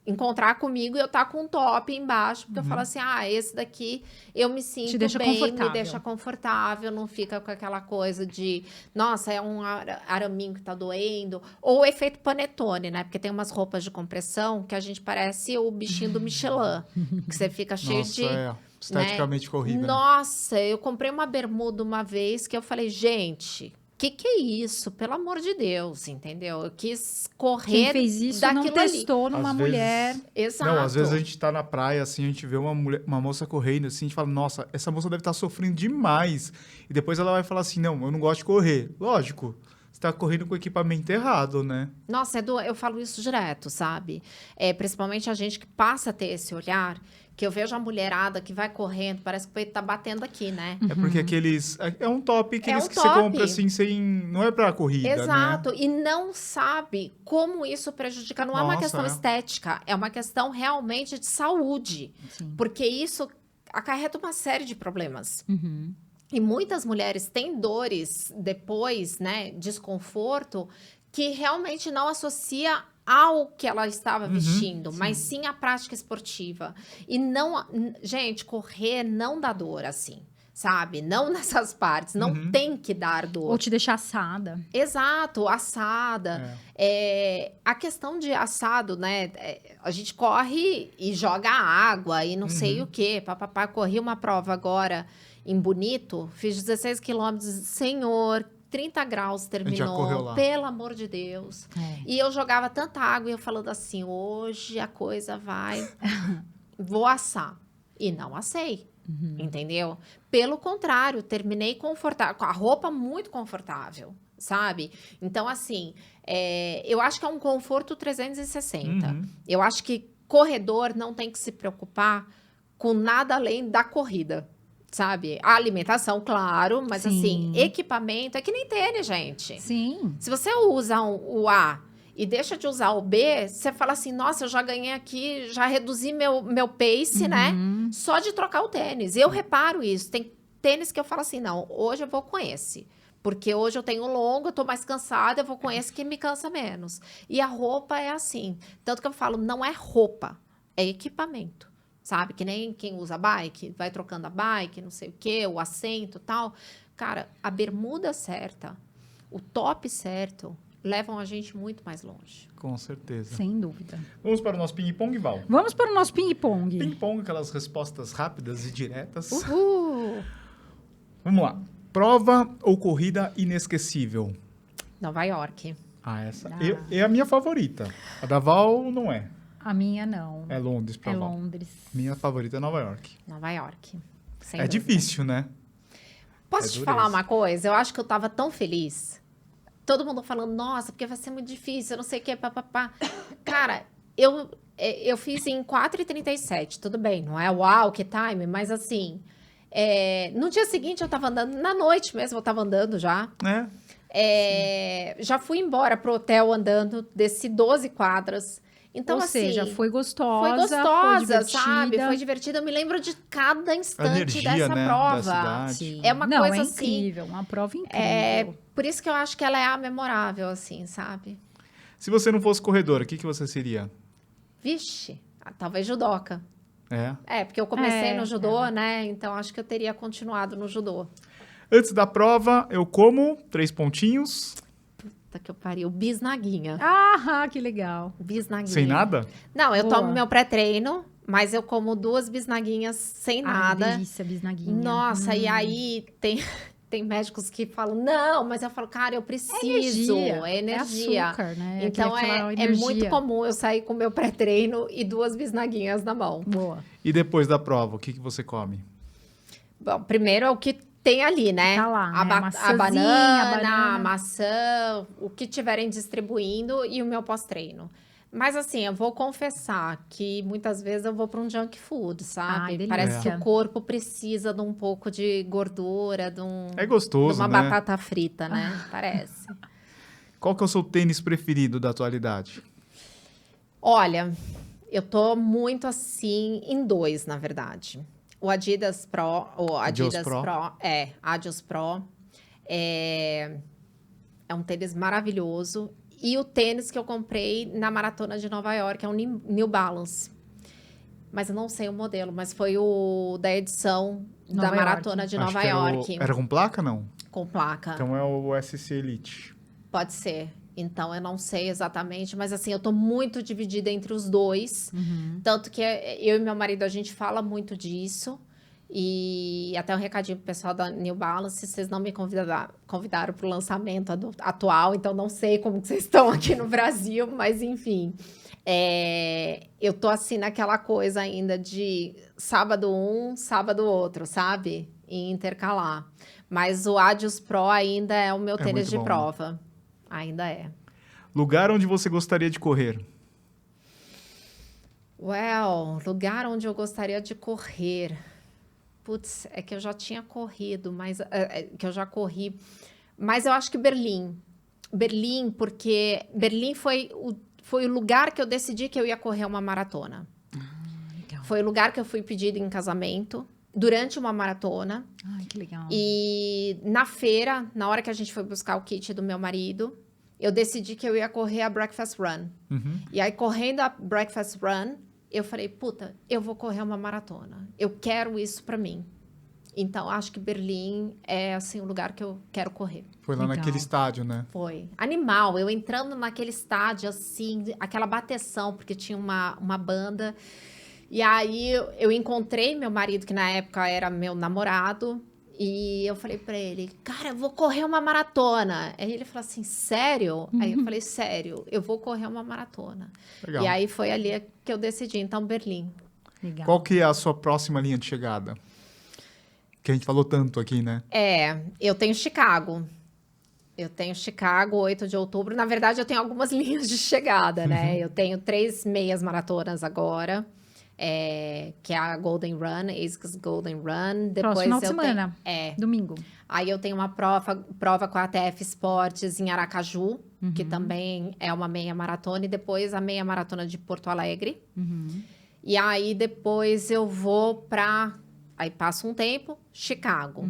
encontrar comigo e eu estar com um top embaixo, porque eu falo assim, esse daqui eu me sinto bem, me deixa confortável, não fica com aquela coisa de, nossa, é um araminho que tá doendo, ou o efeito panetone, né, porque tem umas roupas de compressão que a gente parece o bichinho do Michelin, que você fica cheio de... esteticamente horrível. Nossa, eu comprei uma bermuda uma vez que eu falei, gente... Que é isso? Pelo amor de Deus, entendeu? Eu quis correr Quem fez isso não testou numa mulher. Exato. Não, às vezes a gente tá na praia, assim, a gente vê uma moça correndo, assim, a gente fala, nossa, essa moça deve estar sofrendo demais. E depois ela vai falar assim, não, eu não gosto de correr. Lógico, você tá correndo com o equipamento errado, né? Nossa, Edu, eu falo isso direto, sabe? Principalmente a gente que passa a ter esse olhar... Que eu vejo a mulherada que vai correndo, parece que o peito tá batendo aqui, né? É porque aqueles... É um top que um você compra, assim, sem... Não é pra corrida, Exato. né? E não sabe como isso prejudica. Não é uma questão estética. É uma questão realmente de saúde. Sim. Porque isso acarreta uma série de problemas. E muitas mulheres têm dores depois, né? Desconforto, que realmente não associa ao que ela estava vestindo, mas sim à prática esportiva. E não... Gente, correr não dá dor assim, sabe? Não nessas partes. Não tem que dar dor. Ou te deixar assada. Exato, assada. A questão de assado, né? A gente corre e joga água e não sei o quê. Papapá, corri uma prova agora em Bonito, fiz 16 quilômetros. Senhor, 30 graus terminou, pelo amor de Deus. E eu jogava tanta água e eu falando assim, hoje a coisa vai... Vou assar. E não assei, entendeu? Pelo contrário, terminei confortável, com a roupa muito confortável, sabe? Então, assim, eu acho que é um conforto 360. Eu acho que corredor não tem que se preocupar com nada além da corrida. Sabe? A alimentação, claro, mas Sim. assim, equipamento é que nem tênis, gente. Sim. Se você usa o A e deixa de usar o B, você fala assim, nossa, eu já ganhei aqui, já reduzi meu pace, né? Só de trocar o tênis. Eu reparo isso. Tem tênis que eu falo assim, não, hoje eu vou com esse. Porque hoje eu tenho longo, eu tô mais cansada, eu vou com esse que me cansa menos. E a roupa é assim. Tanto que eu falo, não é roupa, é equipamento. Sabe? Que nem quem usa bike, vai trocando a bike, não sei o quê, o assento e tal. Cara, a bermuda certa, o top certo, levam a gente muito mais longe. Com certeza. Sem dúvida. Vamos para o nosso ping-pong, Val? Vamos para o nosso ping-pong. Ping-pong, aquelas respostas rápidas e diretas. Uhul! Vamos lá. Prova ou corrida inesquecível? Nova York. Essa é a minha favorita. A da Val não é. A minha não. É Londres pra Val. Londres. Minha favorita é Nova York. Nova York. Sem dúvida. Difícil, né? Posso te falar uma coisa? Eu acho que eu tava tão feliz todo mundo falando, nossa, porque vai ser muito difícil, eu não sei o que, papapá. Cara, eu fiz em 4h37, tudo bem, não é uau, que time, mas assim, no dia seguinte eu tava andando, na noite mesmo eu tava andando já. Já fui embora pro hotel andando, desci 12 quadras. Então, Ou assim, seja, foi gostosa, foi gostosa, divertida. sabe? Foi divertida. Eu me lembro de cada instante energia, dessa né, prova. da cidade. Sim. É uma Não, coisa é assim. incrível, uma prova incrível. Por isso que eu acho que ela é a memorável, assim, sabe? Se você não fosse corredora, o que você seria? Vixe, talvez judoca. Porque eu comecei no judô, né? Então acho que eu teria continuado no judô. Antes da prova, eu como 3 pontinhos. Puta que eu pariu, bisnaguinha. Ah, que legal. Bisnaguinha. Sem nada? Não, eu Boa. tomo meu pré-treino, mas eu como 2 bisnaguinhas sem nada. Delícia, bisnaguinha. Nossa, e aí tem médicos que falam, não, mas eu falo, cara, eu preciso. É energia. É açúcar, né? Então Aquela é energia. muito comum eu sair com meu pré-treino e 2 bisnaguinhas na mão. Boa. E depois da prova, o que você come? Bom, primeiro é o que tem ali, né? Tá lá, né? A Maçãzinha, banana, a a maçã, o que tiverem distribuindo e o meu pós-treino. Mas assim, eu vou confessar que muitas vezes eu vou para um junk food, sabe? Ai, Parece que delícia. o corpo precisa de um pouco de gordura, É gostoso, de uma né? batata frita, né? Parece. Qual que é o seu tênis preferido da atualidade? Olha, eu tô muito assim em 2, na verdade. O Adidas Pro, Adios Pro. Adios Pro, é um tênis maravilhoso. E o tênis que eu comprei na Maratona de Nova York é um New Balance. Mas eu não sei o modelo, mas foi o da edição da Nova Maratona York. de Acho Nova que York. era com placa, não? Com placa. Então é o SC Elite. Pode ser. Então, eu não sei exatamente, mas assim, eu tô muito dividida entre os dois. Tanto que eu e meu marido, a gente fala muito disso. E até um recadinho pro pessoal da New Balance, vocês não me convidaram pro lançamento atual, então não sei como que vocês estão aqui no Brasil, mas enfim. Eu tô assim naquela coisa ainda de sábado um, sábado outro, sabe? E intercalar. Mas o Adios Pro ainda é o meu tênis muito de bom, né? prova. Ainda é. Lugar onde você gostaria de correr? Lugar onde eu gostaria de correr. Putz, é que eu já tinha corrido, mas que eu já corri. Mas eu acho que Berlim. Berlim, porque Berlim foi o lugar que eu decidi que eu ia correr uma maratona. Legal. Foi o lugar que eu fui pedido em casamento durante uma maratona. Ai, que legal. E na feira, na hora que a gente foi buscar o kit do meu marido, eu decidi que eu ia correr a Breakfast Run. E aí, correndo a Breakfast Run, eu falei, puta, eu vou correr uma maratona. Eu quero isso pra mim. Então, acho que Berlim é, assim, o lugar que eu quero correr. Foi lá Legal. naquele estádio, né? Foi. Animal. Eu entrando naquele estádio, assim, aquela bateção, porque tinha uma banda. E aí, eu encontrei meu marido, que na época era meu namorado. E eu falei pra ele, cara, eu vou correr uma maratona. Aí ele falou assim, sério? Aí eu falei, sério, eu vou correr uma maratona. Legal. E aí foi ali que eu decidi, então, Berlim. Legal. Qual que é a sua próxima linha de chegada? Que a gente falou tanto aqui, né? Eu tenho Chicago. Eu tenho Chicago, 8 de outubro. Na verdade, eu tenho algumas linhas de chegada, né? Eu tenho 3 meias maratonas agora. Que é a Golden Run, ASICS Golden Run. Depois Próximo final de eu semana. tenho, Domingo. Aí eu tenho uma prova com a ATF Esportes em Aracaju, que também é uma meia maratona. E depois a meia maratona de Porto Alegre. E aí depois eu vou para... Aí passa um tempo, Chicago.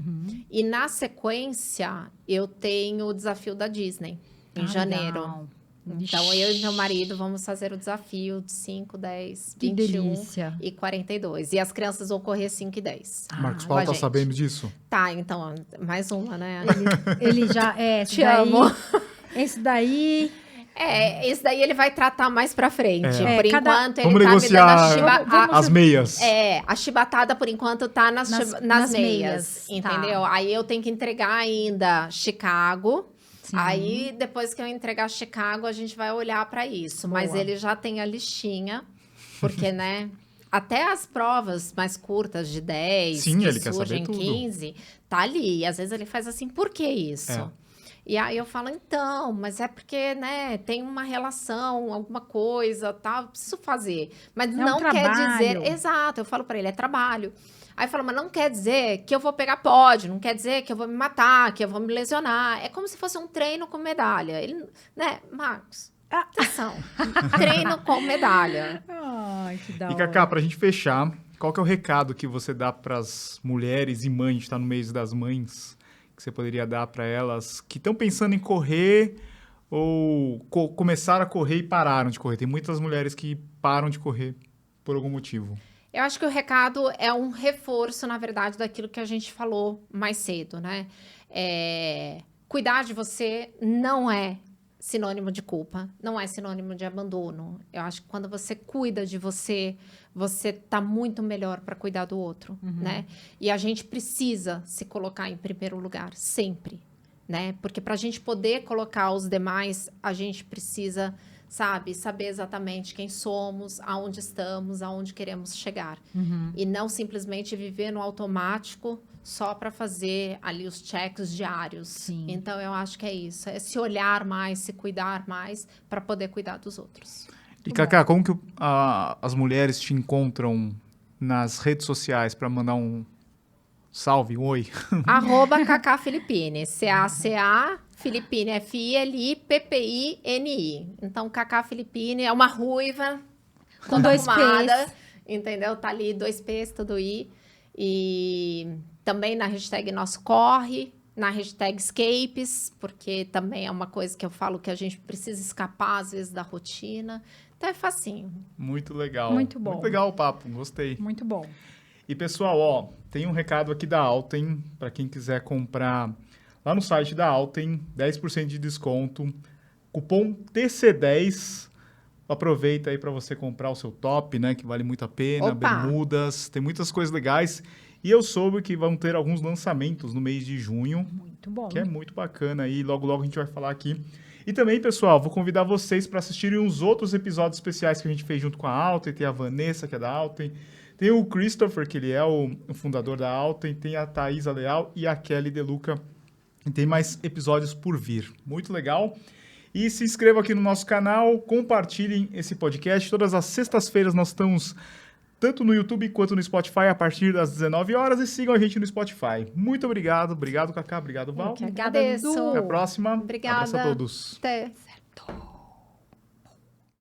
E na sequência, eu tenho o desafio da Disney, em janeiro. Legal. Então, eu e meu marido vamos fazer o desafio de 5, 10, Que 21 delícia. e 42. E as crianças vão correr 5 e 10. Marcos com Paulo a tá gente. sabendo disso? Tá, então, mais uma, né? Ele já... esse Te daí, amo. Esse daí... Esse daí ele vai tratar mais pra frente. É. Por Cada- enquanto, ele Vamos tá me negociar dando a as meias. a chibatada, por enquanto, tá nas Nas meias, meias, entendeu? tá. Aí eu tenho que entregar ainda Chicago. Sim. Aí, depois que eu entregar Chicago, a gente vai olhar pra isso. Mas Boa. ele já tem a listinha, porque, né? Até as provas mais curtas, de 10, Sim, que ele quer surgem saber tudo. 15, tá ali. E às vezes ele faz assim, por que isso? É. E aí eu falo, então, mas é porque, né, tem uma relação, alguma coisa, tal, eu preciso fazer. Mas não quer dizer... Exato, eu falo para ele, é trabalho. Aí fala, mas não quer dizer que eu vou pegar pódio, não quer dizer que eu vou me matar, que eu vou me lesionar. É como se fosse um treino com medalha. Ele, né, Marcos, atenção, treino com medalha. Ai, que da hora. E, Cacá, pra gente fechar, qual que é o recado que você dá pras mulheres e mães, a gente tá no mês das mães, que você poderia dar para elas que estão pensando em correr ou começaram a correr e pararam de correr? Tem muitas mulheres que param de correr por algum motivo. Eu acho que o recado é um reforço, na verdade, daquilo que a gente falou mais cedo, né? Cuidar de você não é sinônimo de culpa, não é sinônimo de abandono. Eu acho que quando você cuida de você, você tá muito melhor para cuidar do outro, né? E a gente precisa se colocar em primeiro lugar, sempre, né? Porque para a gente poder colocar os demais, a gente precisa, sabe, saber exatamente quem somos, aonde estamos, aonde queremos chegar. E não simplesmente viver no automático só para fazer ali os checks diários. Sim. Então, eu acho que é isso. É se olhar mais, se cuidar mais para poder cuidar dos outros. E, Cacá, como que as mulheres te encontram nas redes sociais para mandar um salve, um oi? @Cacá Filippini. CACA Filippini, FILIPPINI. Então, Cacá Filippini é uma ruiva com 2 P's. Entendeu? Tá ali 2 P's, tudo I. E também na hashtag Nosso Corre, na hashtag Escapes, porque também é uma coisa que eu falo que a gente precisa escapar, às vezes, da rotina. Então, é facinho. Muito legal. Muito bom. Muito legal o papo, gostei. Muito bom. E, pessoal, ó, tem um recado aqui da Alten, para quem quiser comprar lá no site da Alten, 10% de desconto, cupom TC10. Aproveita aí para você comprar o seu top, né, que vale muito a pena, bermudas, tem muitas coisas legais. E eu soube que vão ter alguns lançamentos no mês de junho. Muito bom. Que é muito bacana e logo a gente vai falar aqui. E também, pessoal, vou convidar vocês para assistirem os outros episódios especiais que a gente fez junto com a Alten. Tem a Vanessa, que é da Alten. Tem o Christopher, que ele é o fundador da Alten. Tem a Thaisa Leal e a Kelly Deluca. E tem mais episódios por vir. Muito legal. E se inscrevam aqui no nosso canal, compartilhem esse podcast. Todas as sextas-feiras nós estamos tanto no YouTube quanto no Spotify a partir das 19 horas e sigam a gente no Spotify. Muito obrigado. Obrigado, Cacá. Obrigado, Val. Eu que agradeço. Até a próxima. Obrigada. Abraço a todos. Até. Certo.